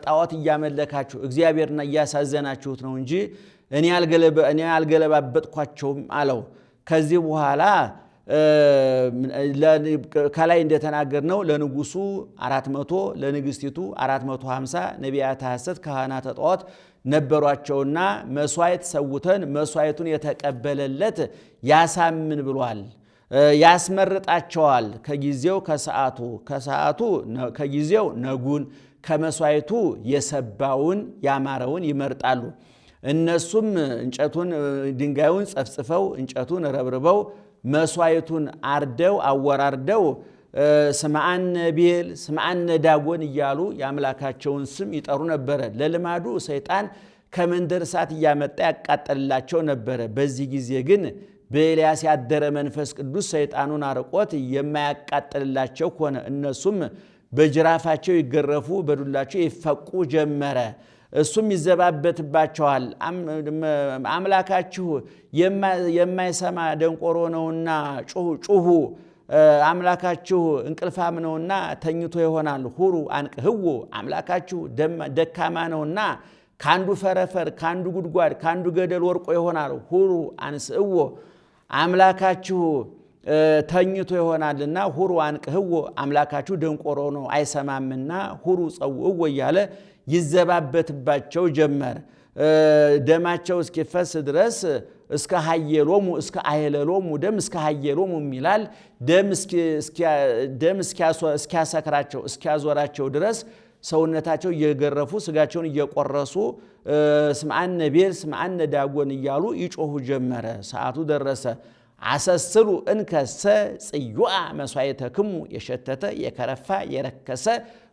ጣዖት እያመለካችሁ እግዚአብሔርና እያሳዘናችሁት ነው እንጂ እኔ አልገለባበጥኳቸውም አለው። ከዚህ በኋላ ከላይ እንደተናገርነው ለንጉሱ 400 ለንግስቲቱ 450 ነቢያተ ሐሰት ካህናተ ጣዖት ነበሯቸውና መስዋዕት ሰውተን መስዋዕቱን የተቀበለለት ያሳምን ብሏል። ያስመርጣቸዋል። ከጊዜው ነጉን ከመስዋዕቱ የሰባውን ያማረውን ይመርጣሉ። እነሱም ድንጋዩን ጸፍጽፈው እንጨቱን ረብርበው መስዋዕቱን አርደው አወራርደው ስምዐነ ቤል ስምዐነ ዳጎን እያሉ የአምላካቸውን ስም ይጠሩ ነበረ። ለልማዱ ሰይጣን ከመንደር እሳት እያመጣ ያቃጠልላቸው ነበረ። በዚህ ጊዜ ግን በኤልያስ ያደረ መንፈስ ቅዱስ ሰይጣኑን አርቆት የማያቃጥልላቸው ሆነ። እነሱም በጅራፋቸው ይገረፉ በዱላቸው ይፈቁ ጀመረ። እሱም ይዘባበትባቸዋል። አምላካችሁ የማይሰማ ደንቆሮ ነውና ጩሁ፣ አምላካችሁ እንቅልፋም ነውና ተኝቶ ይሆናል። ሁሩ አንቅህዎ፣ አምላካችሁ ደካማ ነውና ካንዱ ፈረፈር ካንዱ ጉድጓድ ካንዱ ገደል ወርቆ ይሆናል። ሁሩ አንስእዎ፣ አምላካችሁ ተኝቶ ይሆናልና ሁሩ አንቅህዎ፣ አምላካችሁ ደንቆሮ ነው አይሰማምና ሁሩ ጸውእዎ እያለ ይዘባበትባቸው ጀመር። ደማቸው እስኪፈስ ድረስ እስከ ሀየሎሙ እስከ አየለሎሙ ደም እስከ ሀየሎሙ ይላል። ደም እስኪያሰክራቸው እስኪያዞራቸው ድረስ ሰውነታቸው እየገረፉ ስጋቸውን እየቆረሱ ስምዐነ ቤል ስምዐነ ዳጎን እያሉ ይጮሁ ጀመረ። ሰዓቱ ደረሰ። አሰስሉ እንከሰ ጽዩአ መስዋዕተክሙ የሸተተ የከረፋ የረከሰ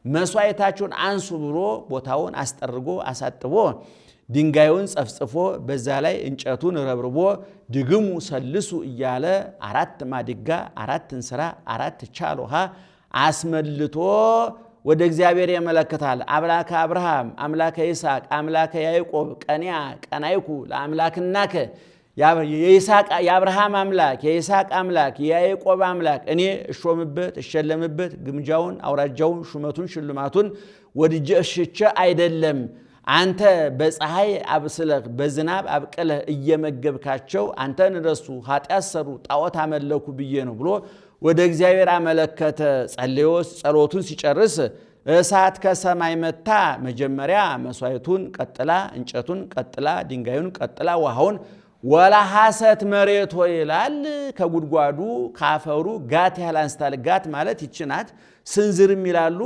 መስዋዕታችሁን አንሱ ብሎ ቦታውን አስጠርጎ አሳጥቦ ድንጋዩን ጸፍጽፎ በዛ ላይ እንጨቱን ረብርቦ ድግሙ ሰልሱ እያለ 4 ማድጋ 4 እንስራ 4 ቻል ውሃ አስመልቶ ወደ እግዚአብሔር ያመለክታል። አምላከ አብርሃም አምላከ ይስሐቅ አምላከ ያዕቆብ ቀናይኩ ለአምላክናከ የአብርሃም አምላክ የይስሐቅ አምላክ የያዕቆብ አምላክ እኔ እሾምበት እሸለምበት ግምጃውን አውራጃውን ሹመቱን ሽልማቱን ወድጄ እሽቼ አይደለም አንተ በፀሐይ አብስለህ በዝናብ አብቅለህ እየመገብካቸው አንተን ረሱ ኃጢአት ሰሩ ጣዖት አመለኩ ብዬ ነው ብሎ ወደ እግዚአብሔር አመለከተ። ጸሎቱን ሲጨርስ እሳት ከሰማይ መታ። መጀመሪያ መስዋዕቱን ቀጥላ እንጨቱን ቀጥላ ድንጋዩን ቀጥላ ውሃውን ወላ ሐሰት መሬት ይላል። ከጉድጓዱ ካፈሩ ጋት ያህል አንስታል። ጋት ማለት ይችናት። ስንዝርም ይላሉ።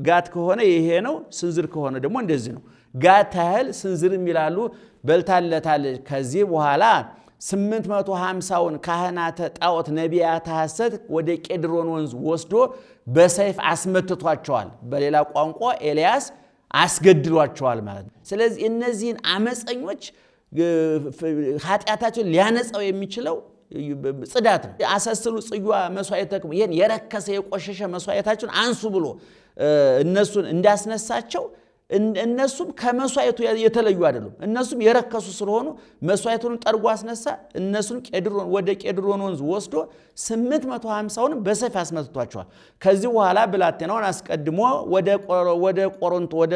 ጋት ከሆነ ይሄ ነው፣ ስንዝር ከሆነ ደግሞ እንደዚህ ነው። ጋት ያህል ስንዝርም ይላሉ። በልታለታለች። ከዚህ በኋላ 850ውን ካህናተ ጣዖት ነቢያተ ሐሰት ወደ ቄድሮን ወንዝ ወስዶ በሰይፍ አስመትቷቸዋል። በሌላ ቋንቋ ኤልያስ አስገድሏቸዋል ማለት ነው። ስለዚህ እነዚህን አመፀኞች ኃጢአታቸውን ሊያነጻው የሚችለው ጽዳት ነው። አሰስሉ ጽዋ መስዋዕተክሙ ይሄን የረከሰ የቆሸሸ መስዋዕታችሁን አንሱ ብሎ እነሱን እንዳስነሳቸው እነሱም ከመስዋዕቱ የተለዩ አይደሉም። እነሱም የረከሱ ስለሆኑ መስዋዕቱን ጠርጎ አስነሳ። እነሱን ወደ ቄድሮን ወንዝ ወስዶ 850ውን በሰይፍ አስመትቷቸዋል። ከዚህ በኋላ ብላቴናውን አስቀድሞ ወደ ቆሮንቶ ወደ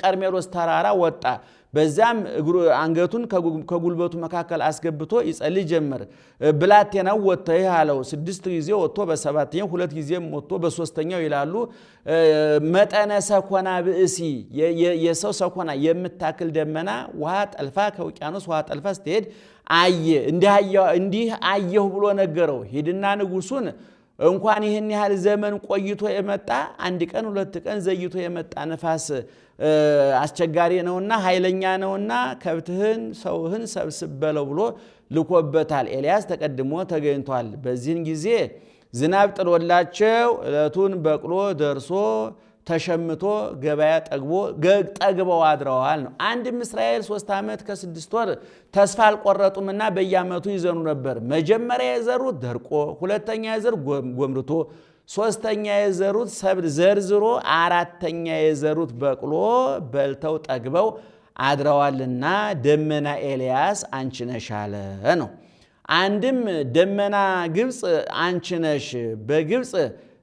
ቀርሜሎስ ተራራ ወጣ። በዛም አንገቱን ከጉልበቱ መካከል አስገብቶ ይጸልይ ጀመር። ብላቴናው ወጥቶ ይህ አለው 6 ጊዜ ወጥቶ በሰባተኛው 2 ጊዜም ወጥቶ በሶስተኛው ይላሉ። መጠነ ሰኮና ብእሲ የሰው ሰኮና የምታክል ደመና ውሃ ጠልፋ ከውቅያኖስ ውሃ ጠልፋ ስትሄድ አየ። እንዲህ አየሁ ብሎ ነገረው። ሂድና ንጉሱን እንኳን ይህን ያህል ዘመን ቆይቶ የመጣ 1 ቀን 2 ቀን ዘይቶ የመጣ ነፋስ አስቸጋሪ ነውና ኃይለኛ ነውና ከብትህን ሰውህን ሰብስብ በለው ብሎ ልኮበታል። ኤልያስ ተቀድሞ ተገኝቷል። በዚህን ጊዜ ዝናብ ጥሎላቸው ዕለቱን በቅሎ ደርሶ ተሸምቶ ገበያ ጠግበው አድረዋል ነው። አንድም እስራኤል 3 ዓመት ከ6 ወር ተስፋ አልቆረጡምና በየዓመቱ ይዘኑ ነበር። መጀመሪያ የዘሩት ደርቆ፣ ሁለተኛ የዘሩት ጎምርቶ፣ ሶስተኛ የዘሩት ሰብል ዘርዝሮ፣ አራተኛ የዘሩት በቅሎ በልተው ጠግበው አድረዋልና ደመና ኤልያስ አንቺ ነሽ አለ ነው። አንድም ደመና ግብፅ አንቺ ነሽ። በግብፅ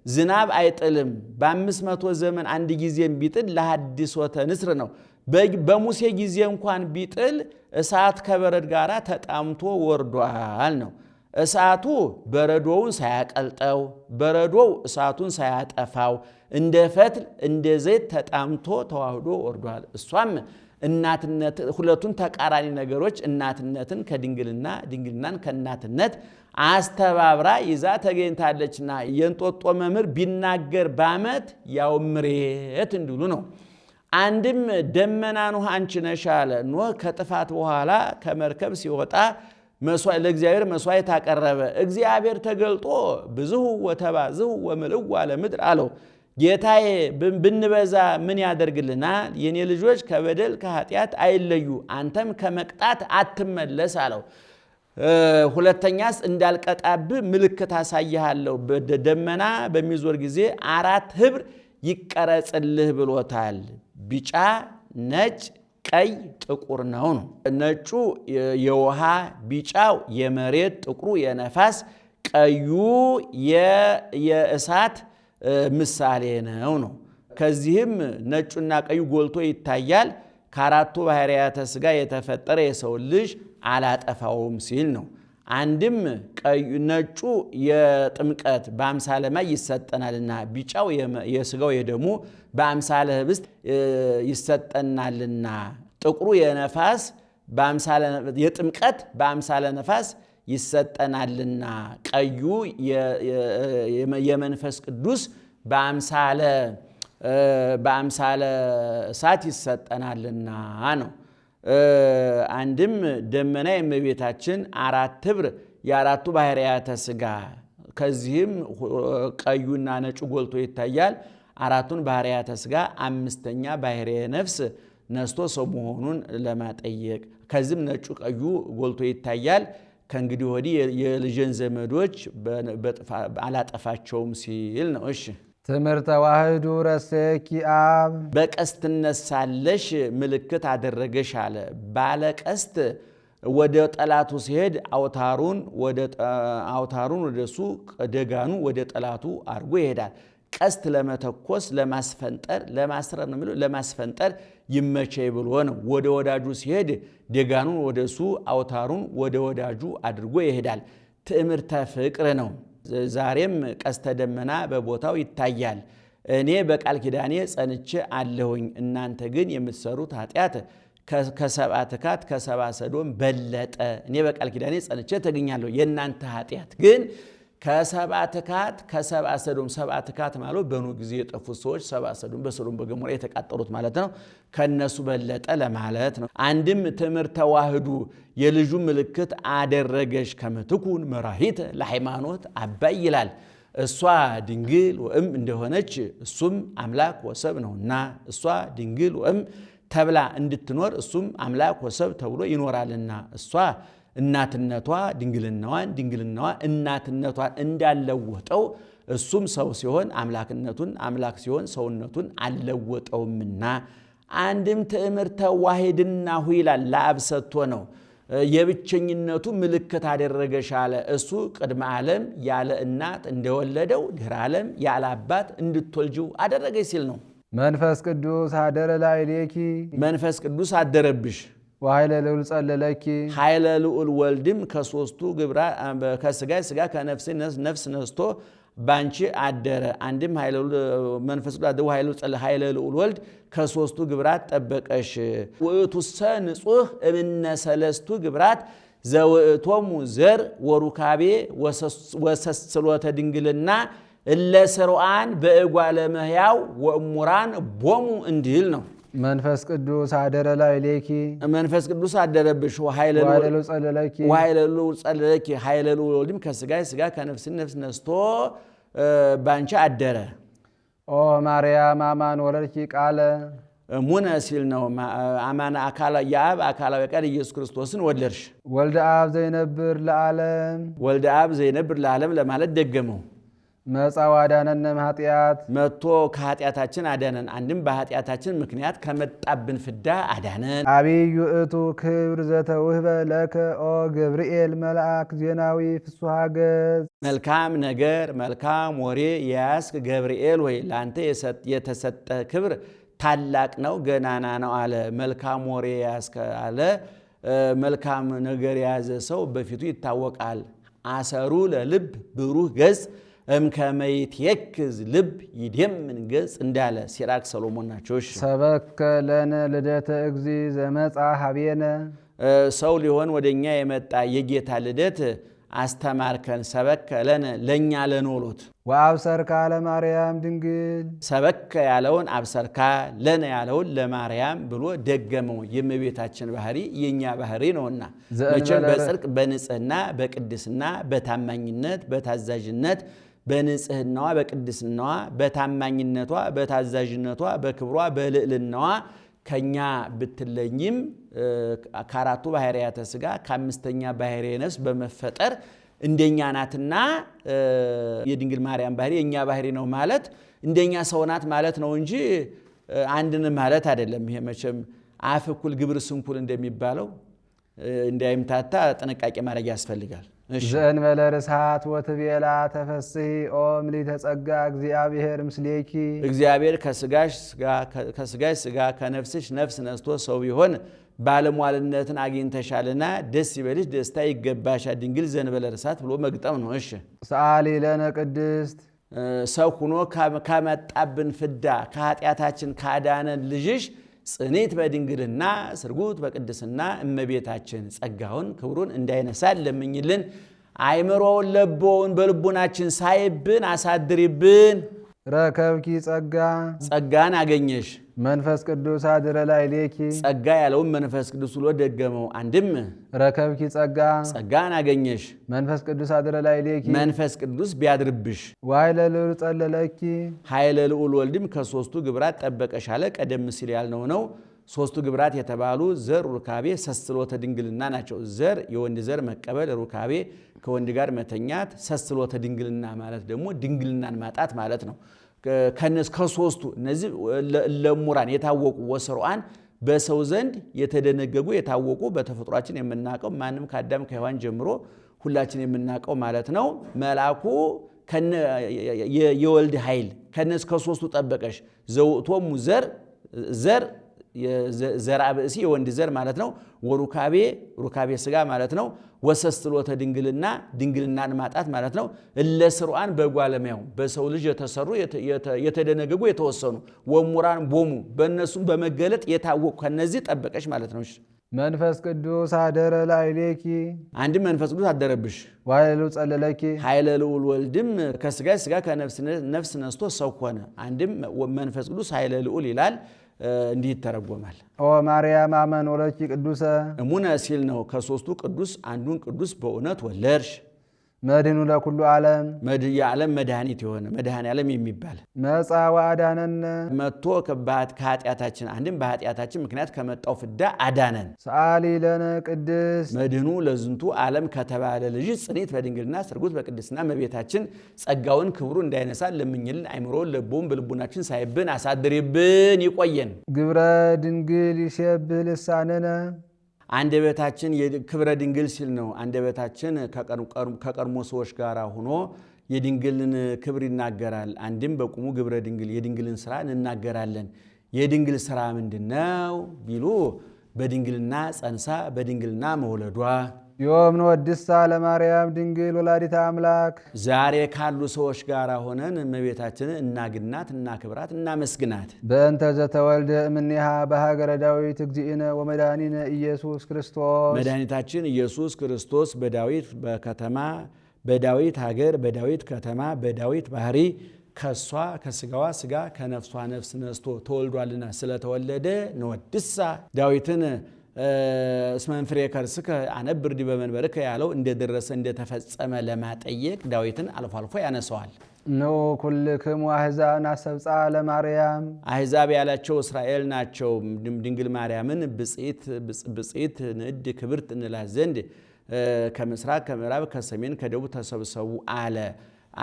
ዝናብ አይጥልም። በ500 ዘመን አንድ ጊዜም ቢጥል ለሐዲሶተ ንስር ነው። በሙሴ ጊዜ እንኳን ቢጥል እሳት ከበረድ ጋር ተጣምቶ ወርዷል ነው። እሳቱ በረዶውን ሳያቀልጠው፣ በረዶው እሳቱን ሳያጠፋው እንደ ፈትል እንደ ዘይት ተጣምቶ ተዋህዶ ወርዷል። እሷም እናትነት ሁለቱን ተቃራኒ ነገሮች እናትነትን ከድንግልና ድንግልናን ከእናትነት አስተባብራ ይዛ ተገኝታለችና የእንጦጦ መምህር ቢናገር በዓመት ያው ምሬት እንዲሉ ነው። አንድም ደመና ኖህ አንቺ ነሽ አለ። ኖህ ከጥፋት በኋላ ከመርከብ ሲወጣ ለእግዚአብሔር መስዋዕት አቀረበ። እግዚአብሔር ተገልጦ ብዙሁ ወተባዝሁ ወምልኡ ለምድር አለው። ጌታዬ ብንበዛ ምን ያደርግልናል? የኔ ልጆች ከበደል ከኃጢአት አይለዩ፣ አንተም ከመቅጣት አትመለስ አለው። ሁለተኛስ እንዳልቀጣብህ ምልክት አሳይሃለሁ። ደመና በሚዞር ጊዜ 4 ኅብር ይቀረጽልህ ብሎታል። ቢጫ፣ ነጭ፣ ቀይ፣ ጥቁር ነው። ነጩ የውሃ፣ ቢጫው የመሬት፣ ጥቁሩ የነፋስ፣ ቀዩ የእሳት ምሳሌ ነው። ከዚህም ነጩና ቀዩ ጎልቶ ይታያል። ከአራቱ ባህርያተ ሥጋ የተፈጠረ የሰው ልጅ አላጠፋውም ሲል ነው። አንድም ነጩ የጥምቀት በአምሳለ ማይ ይሰጠናልና፣ ቢጫው የሥጋው የደሙ በአምሳለ ኅብስት ይሰጠናልና፣ ጥቁሩ የነፋስ የጥምቀት በአምሳለ ነፋስ ይሰጠናልና፣ ቀዩ የመንፈስ ቅዱስ በአምሳለ እሳት ይሰጠናልና ነው። አንድም ደመና የእመቤታችን 4 ኅብር የአራቱ ባህርያተ ሥጋ፣ ከዚህም ቀዩና ነጩ ጎልቶ ይታያል። 4ቱን ባህርያተ ሥጋ 5ኛ ባህርየ ነፍስ ነስቶ ሰው መሆኑን ለማጠየቅ፣ ከዚህም ነጩ ቀዩ ጎልቶ ይታያል። ከእንግዲህ ወዲህ የልጅን ዘመዶች አላጠፋቸውም ሲል ነው። እሺ ትምህርተ ዋህዱ ረሴኪ አብ በቀስትነት ሳለሽ ምልክት አደረገሽ አለ። ባለ ቀስት ወደ ጠላቱ ሲሄድ አውታሩን ወደ እሱ ደጋኑ ወደ ጠላቱ አድርጎ ይሄዳል። ቀስት ለመተኮስ ለማስፈንጠር ለማስረር ነው የሚለው ለማስፈንጠር ይመቸይ ብሎ ነው። ወደ ወዳጁ ሲሄድ ደጋኑን ወደ እሱ አውታሩን ወደ ወዳጁ አድርጎ ይሄዳል። ትዕምርተ ፍቅር ነው። ዛሬም ቀስተ ደመና በቦታው ይታያል። እኔ በቃል ኪዳኔ ጸንቼ አለሁኝ፣ እናንተ ግን የምትሰሩት ኃጢአት ከሰብአ ትካት ከሰብአ ሰዶም በለጠ። እኔ በቃል ኪዳኔ ጸንቼ ተገኛለሁ፣ የእናንተ ኃጢአት ግን ከሰብአ ትካት ከሰብአ ሰዶም። ሰብአ ትካት ማለት በኖህ ጊዜ የጠፉት ሰዎች ሰብአ ሰዶም በሰዶም በገሞራ የተቃጠሉት ማለት ነው። ከነሱ በለጠ ለማለት ነው። አንድም ትምህርተ ተዋህዱ የልጁ ምልክት አደረገሽ ከመትኩን መራሂት ለሃይማኖት አባይ ይላል። እሷ ድንግል ወእም እንደሆነች እሱም አምላክ ወሰብ ነውና እሷ ድንግል ወእም ተብላ እንድትኖር እሱም አምላክ ወሰብ ተብሎ ይኖራልና እሷ እናትነቷ ድንግልናዋን ድንግልናዋ እናትነቷን እንዳለወጠው እሱም ሰው ሲሆን አምላክነቱን አምላክ ሲሆን ሰውነቱን አልለወጠውምና አንድም ትዕምርተ ዋሂድናሁ ይላል ለአብ ሰጥቶ ነው። የብቸኝነቱ ምልክት አደረገሽ አለ። እሱ ቅድመ ዓለም ያለ እናት እንደወለደው ድህረ ዓለም ያለ አባት እንድትወልጂው አደረገች ሲል ነው። መንፈስ ቅዱስ አደረ ላዕሌኪ መንፈስ ቅዱስ አደረብሽ ወኃይለ ልዑል ጸለለኪ ኃይለ ልዑል ወልድም ከሶስቱ ግብራ ከስጋይ ስጋ ከነፍስ ነፍስ ነስቶ ባንቺ አደረ። አንድም መንፈስ ቅዱስ አደረ ኃይለ ልዑል ወልድ ከሶስቱ ግብራት ጠበቀሽ። ውእቱሰ ንጹሕ እምነ ሰለስቱ ግብራት ዘውእቶሙ ዘር ወሩካቤ ወሰስሎተ ድንግልና እለ ስሩዓን በእጓለ እመሕያው ወእሙራን ቦሙ እንዲል ነው። መንፈስ ቅዱስ አደረ ላዕሌኪ መንፈስ ቅዱስ አደረብሽ ወኃይለ ልዑል ጸለለኪ ኃይለ ልዑል ወልድም ከስጋይ ስጋ ከነፍስ ነፍስ ነስቶ ባንቺ አደረ። ኦ ማርያም አማን ወለድኪ ቃለ ሙነ ሲል ነው። አማን የአብ አካላዊ ቃል ኢየሱስ ክርስቶስን ወለድሽ። ወልደ አብ ዘይነብር ለዓለም ወልደ አብ ዘይነብር ለዓለም ለማለት ደገመው። መጻ ወአዳነነ እምኃጢአት መጥቶ ከኃጢአታችን አዳነን። አንድም በኃጢአታችን ምክንያት ከመጣብን ፍዳ አዳነን። አብይ ውእቱ ክብር ዘተውህበ ለከ ኦ ገብርኤል መልአክ ዜናዊ ፍሱሐ ገጽ መልካም ነገር መልካም ወሬ የያዝክ ገብርኤል ወይ ለአንተ የተሰጠ ክብር ታላቅ ነው ገናና ነው አለ። መልካም ወሬ የያዝክ አለ። መልካም ነገር የያዘ ሰው በፊቱ ይታወቃል። አሰሩ ለልብ ብሩህ ገጽ እምከመይት የክዝ ልብ ይደምን ገጽ እንዳለ ሲራክ ሰሎሞን ናቸው። ሰበከ ለነ ልደተ እግዚ ዘመጻ ሀቤነ ሰው ሊሆን ወደኛ የመጣ የጌታ ልደት አስተማርከን። ሰበከ ለነ ለኛ ለኖሎት ወአብሰርካ ለማርያም ድንግል ሰበከ ያለውን አብሰርካ ለነ ያለውን ለማርያም ብሎ ደገመው። የእመቤታችን ባህሪ የኛ ባህሪ ነውና መቼም በጽድቅ በንጽህና በቅድስና በታማኝነት በታዛዥነት በንጽህናዋ በቅድስናዋ በታማኝነቷ በታዛዥነቷ በክብሯ በልዕልናዋ ከኛ ብትለኝም ከአራቱ ባህርያተ ሥጋ ከአምስተኛ ባህርየ ነፍስ በመፈጠር እንደኛ ናትና የድንግል ማርያም ባህሪ የኛ ባህሪ ነው ማለት እንደኛ ሰው ናት ማለት ነው እንጂ አንድን ማለት አይደለም። ይሄ መቼም አፍ እኩል ግብር ስንኩል እንደሚባለው እንዳይምታታ ጥንቃቄ ማድረግ ያስፈልጋል። ዘእንበለ ርሳት ወትቤላ ተፈስሒ ኦ ምልዕተ ጸጋ እግዚአብሔር ምስሌኪ እግዚአብሔር ከስጋሽ ስጋ ከነፍስሽ ነፍስ ነስቶ ሰው ቢሆን ባለሟልነትን አግኝተሻልና ደስ ይበልሽ ደስታ ይገባሻል ድንግል ዘእንበለ ርሳት ብሎ መግጠም ነው። እሺ ሰአሊ ለነ ቅድስት ሰው ሁኖ ከመጣብን ፍዳ ከኃጢአታችን ካዳነን ልጅሽ ጽኔት በድንግልና ስርጉት በቅድስና እመቤታችን ጸጋውን ክብሩን እንዳይነሳል ለምኝልን። አይምሮውን ለቦውን በልቡናችን ሳይብን አሳድሪብን። ረከብኪ ጸጋን አገኘሽ። መንፈስ ቅዱስ አድረ ላዕሌኪ ጸጋ ያለውን መንፈስ ቅዱስ ብሎ ደገመው። አንድም ረከብኪ ጸጋን አገኘሽ። መንፈስ ቅዱስ አድረ ላዕሌኪ መንፈስ ቅዱስ ቢያድርብሽ። ወኃይለ ልዑል ጸለለኪ ኃይለ ልዑል ወልድም ከሶስቱ ግብራት ጠበቀሽ አለ። ቀደም ሲል ያልነው ነው። ሶስቱ ግብራት የተባሉ ዘር ሩካቤ ሰስሎተ ድንግልና ናቸው። ዘር የወንድ ዘር መቀበል፣ ሩካቤ ከወንድ ጋር መተኛት፣ ሰስሎተ ድንግልና ማለት ደግሞ ድንግልናን ማጣት ማለት ነው። ከሶስቱ እነዚህ ለሙራን የታወቁ ወስሩዓን በሰው ዘንድ የተደነገጉ የታወቁ በተፈጥሯችን የምናውቀው ማንም ከአዳም ከሔዋን ጀምሮ ሁላችን የምናውቀው ማለት ነው። መልአኩ የወልድ ኃይል ከነዚህ ከሶስቱ ጠበቀሽ። ዘውእቶሙ ዘር ዘርአ ብእሲ የወንድ ዘር ማለት ነው። ወሩካቤ ስጋ ማለት ነው። ወሰስሎተ ድንግልና ድንግልናን ማጣት ማለት ነው። እለ ስሩዓን በእጓለ እመሕያው በሰው ልጅ የተሰሩ የተደነገጉ የተወሰኑ ወሙራን ቦሙ በእነሱም በመገለጥ የታወቁ ከነዚህ ጠበቀሽ ማለት ነው። መንፈስ ቅዱስ አደረ ላዕሌኪ አንድም መንፈስ ቅዱስ አደረብሽ። ወኃይለ ልዑል ጸለለኪ ኃይለ ልዑል ወልድም ከስጋሽ ስጋ ከነፍስ ነፍስ ነስቶ ሰው ሆነ። አንድም መንፈስ ቅዱስ ኃይለ ልዑል ይላል። እንዲህ ይተረጎማል። ኦ ማርያም አመን ወለድኪ ቅዱሰ እሙነ ሲል ነው። ከሶስቱ ቅዱስ አንዱን ቅዱስ በእውነት ወለድሽ። መድህኑ ለኩሉ ዓለም የዓለም መድኃኒት የሆነ መድኃኔ ዓለም የሚባል መጻ ወአዳነነ መጥቶ ከኃጢአታችን አንድም በኃጢአታችን ምክንያት ከመጣው ፍዳ አዳነን። ሰአሊ ለነ ቅድስት መድህኑ ለዝንቱ ዓለም ከተባለ ልጅ ጽኔት በድንግልና ስርጉት በቅድስና እመቤታችን ጸጋውን ክብሩ እንዳይነሳ ለምኝልን። አይምሮውን ልቦውን በልቡናችን ሳይብን አሳድሪብን ይቆየን። ግብረ ድንግል ይሴብህ ልሳነነ አንደበታችን የክብረ ድንግል ሲል ነው። አንደበታችን ከቀድሞ ሰዎች ጋር ሆኖ የድንግልን ክብር ይናገራል። አንድም በቁሙ ግብረ ድንግል የድንግልን ስራ እንናገራለን። የድንግል ስራ ምንድነው ቢሉ በድንግልና ጸንሳ በድንግልና መውለዷ። ዮም ንወድሳ ለማርያም ድንግል ወላዲተ አምላክ ዛሬ ካሉ ሰዎች ጋር ሆነን እመቤታችንን እናግናት፣ እናክብራት፣ እናመስግናት። በእንተ ዘተወልደ እምኔሃ በሀገረ ዳዊት እግዚእነ ወመድኃኒነ ኢየሱስ ክርስቶስ መድኃኒታችን ኢየሱስ ክርስቶስ በዳዊት ከተማ በዳዊት ሀገር በዳዊት ከተማ በዳዊት ባህሪ ከሷ ከስጋዋ ስጋ ከነፍሷ ነፍስ ነስቶ ተወልዷልና ስለተወለደ ንወድሳ ዳዊትን እስመንፍሬ ከርስከ አነብር ዲበ መንበርከ ያለው እንደደረሰ እንደተፈጸመ ለማጠየቅ ዳዊትን አልፎ አልፎ ያነሰዋል። ኖ ኩልክሙ አሕዛብ ናሰብፃ ለማርያም አሕዛብ ያላቸው እስራኤል ናቸው። ድንግል ማርያምን ብፅዕት ንዕድ ክብርት እንላት ዘንድ ከምስራቅ ከምዕራብ ከሰሜን ከደቡብ ተሰብሰቡ አለ።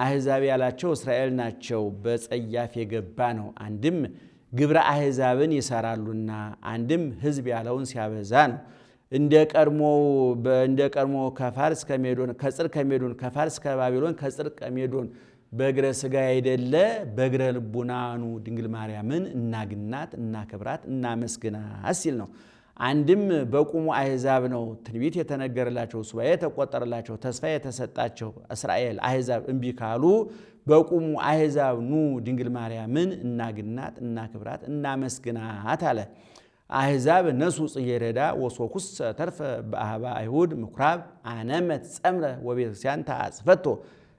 አሕዛብ ያላቸው እስራኤል ናቸው። በጸያፍ የገባ ነው። አንድም ግብረ አሕዛብን ይሰራሉና አንድም ሕዝብ ያለውን ሲያበዛ ነው። እንደ ቀድሞ ከፋርስ ከሜዶን ከጽር ከሜዶን ከፋርስ ከባቢሎን ከጽር ከሜዶን በእግረ ሥጋ አይደለ በእግረ ልቡናኑ ድንግል ማርያምን እናግናት፣ እናክብራት፣ እናመስግናት ሲል ነው። አንድም በቁሙ አሕዛብ ነው ትንቢት የተነገረላቸው ሱባኤ የተቆጠረላቸው ተስፋ የተሰጣቸው እስራኤል አሕዛብ እምቢ ካሉ በቁሙ አሕዛብ ኑ ድንግል ማርያምን እናግናት፣ እናክብራት፣ እናመስግናት አለ። አሕዛብ ነሱ ጽጌረዳ ወሶኩስ ተርፈ በአህባ አይሁድ ምኩራብ አነመት ጸምረ ወቤተክርስቲያን ተአጽፈቶ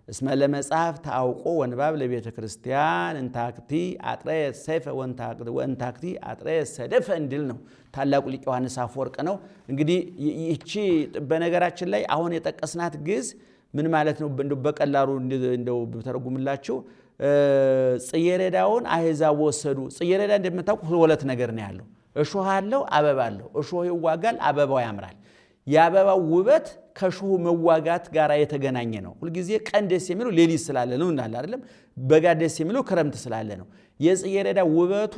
እስመ ለመጽሐፍ ታውቆ ወንባብ ለቤተ ክርስቲያን እንታክቲ አጥረየት ሰይፈ ወንታክቲ አጥረየት ሰደፈ እንድል ነው። ታላቁ ሊቅ ዮሐንስ አፈወርቅ ነው። እንግዲህ ይቺ በነገራችን ላይ አሁን የጠቀስናት ግዕዝ ምን ማለት ነው? በቀላሉ እንደው ብተረጉምላችሁ ጽጌረዳውን አሕዛብ ወሰዱ። ጽጌረዳ እንደምታውቁ ሁለት ነገር ነው ያለው። እሾህ አለው፣ አበባ አለው። እሾህ ይዋጋል፣ አበባው ያምራል። የአበባው ውበት ከእሾሁ መዋጋት ጋር የተገናኘ ነው። ሁልጊዜ ቀን ደስ የሚለው ሌሊት ስላለ ነው እናለ አይደለም። በጋ ደስ የሚለው ክረምት ስላለ ነው። የጽጌረዳ ውበቱ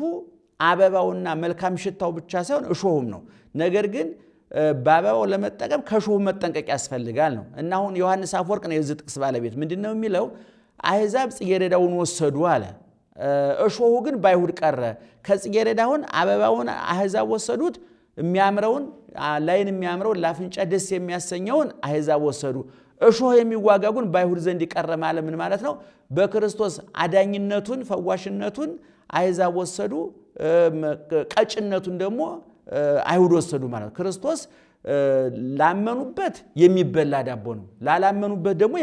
አበባውና መልካም ሽታው ብቻ ሳይሆን እሾሁም ነው። ነገር ግን በአበባው ለመጠቀም ከእሾሁ መጠንቀቅ ያስፈልጋል ነው። እና አሁን ዮሐንስ አፈወርቅ ነው የዚህ ጥቅስ ባለቤት። ምንድን ነው የሚለው? አሕዛብ ጽጌረዳውን ወሰዱ አለ። እሾሁ ግን በአይሁድ ቀረ። ከጽጌረዳውን አበባውን አሕዛብ ወሰዱት። የሚያምረውን ላይን የሚያምረውን ለአፍንጫ ደስ የሚያሰኘውን አሕዛብ ወሰዱ። እሾህ የሚዋጋ ግን በአይሁድ ዘንድ ቀረ ማለት ምን ማለት ነው? በክርስቶስ አዳኝነቱን ፈዋሽነቱን አሕዛብ ወሰዱ። ቀጭነቱን ደግሞ አይሁድ ወሰዱ ማለት ነው። ክርስቶስ ላመኑበት የሚበላ ዳቦ ነው፣ ላላመኑበት ደግሞ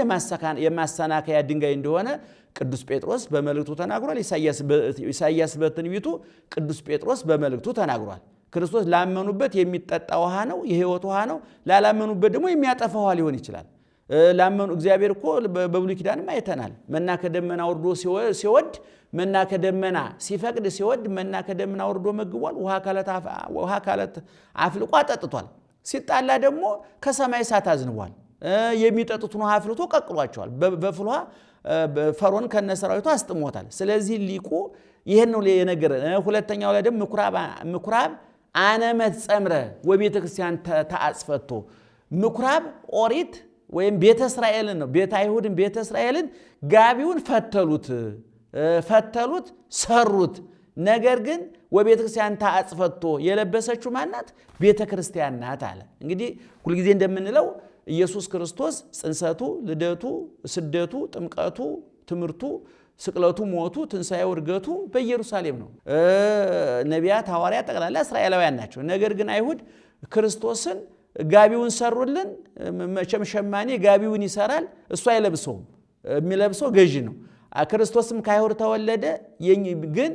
የማሰናከያ ድንጋይ እንደሆነ ቅዱስ ጴጥሮስ በመልእክቱ ተናግሯል። ኢሳይያስ በትንቢቱ ቅዱስ ጴጥሮስ በመልእክቱ ተናግሯል። ክርስቶስ ላመኑበት የሚጠጣ ውሃ ነው፣ የሕይወት ውሃ ነው። ላላመኑበት ደግሞ የሚያጠፋ ውሃ ሊሆን ይችላል። ላመኑ እግዚአብሔር እኮ በብሉይ ኪዳንም አይተናል። መና ከደመና ወርዶ ሲወድ መና ከደመና ሲፈቅድ ሲወድ መና ከደመና ወርዶ መግቧል። ውሃ ካለት አፍልቆ አጠጥቷል። ሲጣላ ደግሞ ከሰማይ እሳት አዝንቧል። የሚጠጡትን ውሃ አፍልቶ ቀቅሏቸዋል። በፍል ውሃ ፈርዖን ከነሰራዊቱ አስጥሞታል። ስለዚህ ሊቁ ይህን ነው የነገረን። ሁለተኛው ላይ ደግሞ ምኩራብ አነመት ጸምረ ወቤተ ክርስቲያን ተአጽፈቶ ምኩራብ ኦሪት ወይም ቤተ እስራኤልን ነው። ቤተ አይሁድን ቤተ እስራኤልን ጋቢውን ፈተሉት ሰሩት። ነገር ግን ወቤተ ክርስቲያን ተአጽፈቶ የለበሰችው ማናት? ቤተ ክርስቲያን ናት አለ። እንግዲህ ሁልጊዜ እንደምንለው ኢየሱስ ክርስቶስ ጽንሰቱ፣ ልደቱ፣ ስደቱ፣ ጥምቀቱ፣ ትምህርቱ፣ ስቅለቱ፣ ሞቱ፣ ትንሣኤው፣ ዕርገቱ በኢየሩሳሌም ነው። ነቢያት፣ ሐዋርያት ጠቅላላ እስራኤላውያን ናቸው። ነገር ግን አይሁድ ክርስቶስን ጋቢውን ሰሩልን። መቼም ሸማኔ ጋቢውን ይሰራል፣ እሱ አይለብሰውም። የሚለብሰው ገዢ ነው። ክርስቶስም ከአይሁድ ተወለደ ግን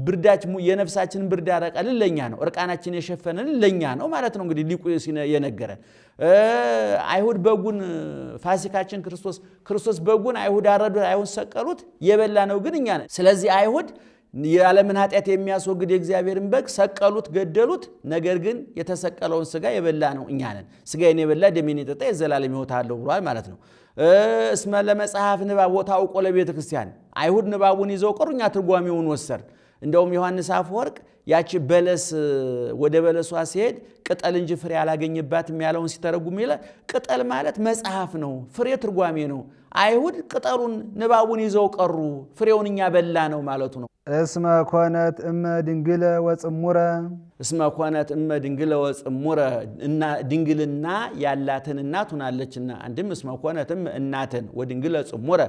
ብርዳች የነፍሳችን ብርድ ያረቀልን ለኛ ነው እርቃናችን የሸፈነልን ለኛ ነው ማለት ነው እንግዲህ ሊቁ የነገረን አይሁድ በጉን ፋሲካችን ክርስቶስ በጉን አይሁድ አረዱት አይሁድ ሰቀሉት የበላ ነው ግን እኛ ነን ስለዚህ አይሁድ የዓለምን ኃጢአት የሚያስወግድ የእግዚአብሔርን በግ ሰቀሉት ገደሉት ነገር ግን የተሰቀለውን ስጋ የበላ ነው እኛ ነን ስጋዬን የበላ ደሜን የጠጣ የዘላለም ሕይወት አለው ብሏል ማለት ነው እስመ ለመጽሐፍ ንባብ ወታውቆ ለቤተ ክርስቲያን አይሁድ ንባቡን ይዘው ቀሩ እኛ ትርጓሜውን ወሰድን እንደውም ዮሐንስ አፈወርቅ ያቺ በለስ ወደ በለሷ ሲሄድ ቅጠል እንጂ ፍሬ አላገኘባትም ያለውን ሲተረጉም ይላል ቅጠል ማለት መጽሐፍ ነው ፍሬ ትርጓሜ ነው አይሁድ ቅጠሉን ንባቡን ይዘው ቀሩ ፍሬውን እኛ በላ ነው ማለቱ ነው እስመ ኮነት እመ ድንግለ ወጽሙረ እስመ ኮነት እመ ድንግለ ወጽሙረ እና ድንግልና ያላትን እናት ሆናለችና አንድም እስመ ኮነት እናትን ወድንግለ ጽሙረ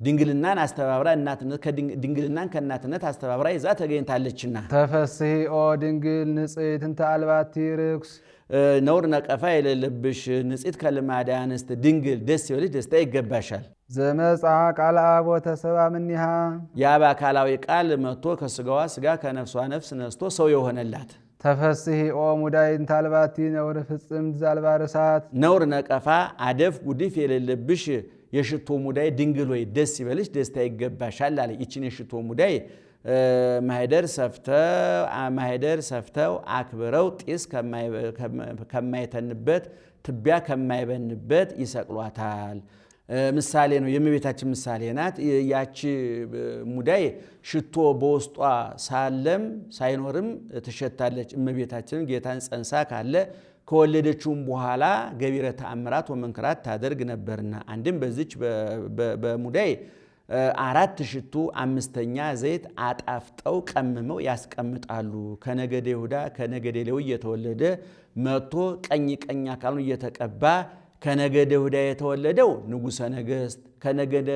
ድንግልናን አስተባብራ እናትነት ከድንግልናን ከእናትነት አስተባብራ ይዛ ተገኝታለችና ተፈስሒ ኦ ድንግል ንጽሕት እንተ አልባቲ ርኩስ ነውር ነቀፋ የሌለብሽ ንጽሕት ከልማደ አንስት ድንግል ደስ ይበልሽ ደስታ ይገባሻል ዘመጻ ቃል አብ ወተሰብአ እምኔሃ የአብ አካላዊ ቃል መጥቶ ከስጋዋ ስጋ ከነፍሷ ነፍስ ነስቶ ሰው የሆነላት ተፈስሒ ኦ ሙዳይ እንተ አልባቲ ነውር ፍጽምት ዘአልባ ርሳት ነውር ነቀፋ አደፍ ጉድፍ የሌለብሽ የሽቶ ሙዳይ ድንግል ሆይ ደስ ይበልሽ ደስታ ይገባሻል አለ ይችን የሽቶ ሙዳይ ማህደር ሰፍተው አክብረው ጢስ ከማይተንበት ትቢያ ከማይበንበት ይሰቅሏታል ምሳሌ ነው የእመቤታችን ምሳሌ ናት ያቺ ሙዳይ ሽቶ በውስጧ ሳለም ሳይኖርም ትሸታለች እመቤታችንን ጌታን ጸንሳ ካለ ከወለደችውም በኋላ ገቢረ ተአምራት ወመንክራት ታደርግ ነበርና አንድም በዚች በሙዳይ 4 ሽቱ 5ኛ ዘይት አጣፍጠው ቀምመው ያስቀምጣሉ ከነገደ ይሁዳ ከነገደ ሌዊ የተወለደ መጥቶ ቀኝ አካሉን እየተቀባ ከነገደ ይሁዳ የተወለደው ንጉሠ ነገሥት ከነገደ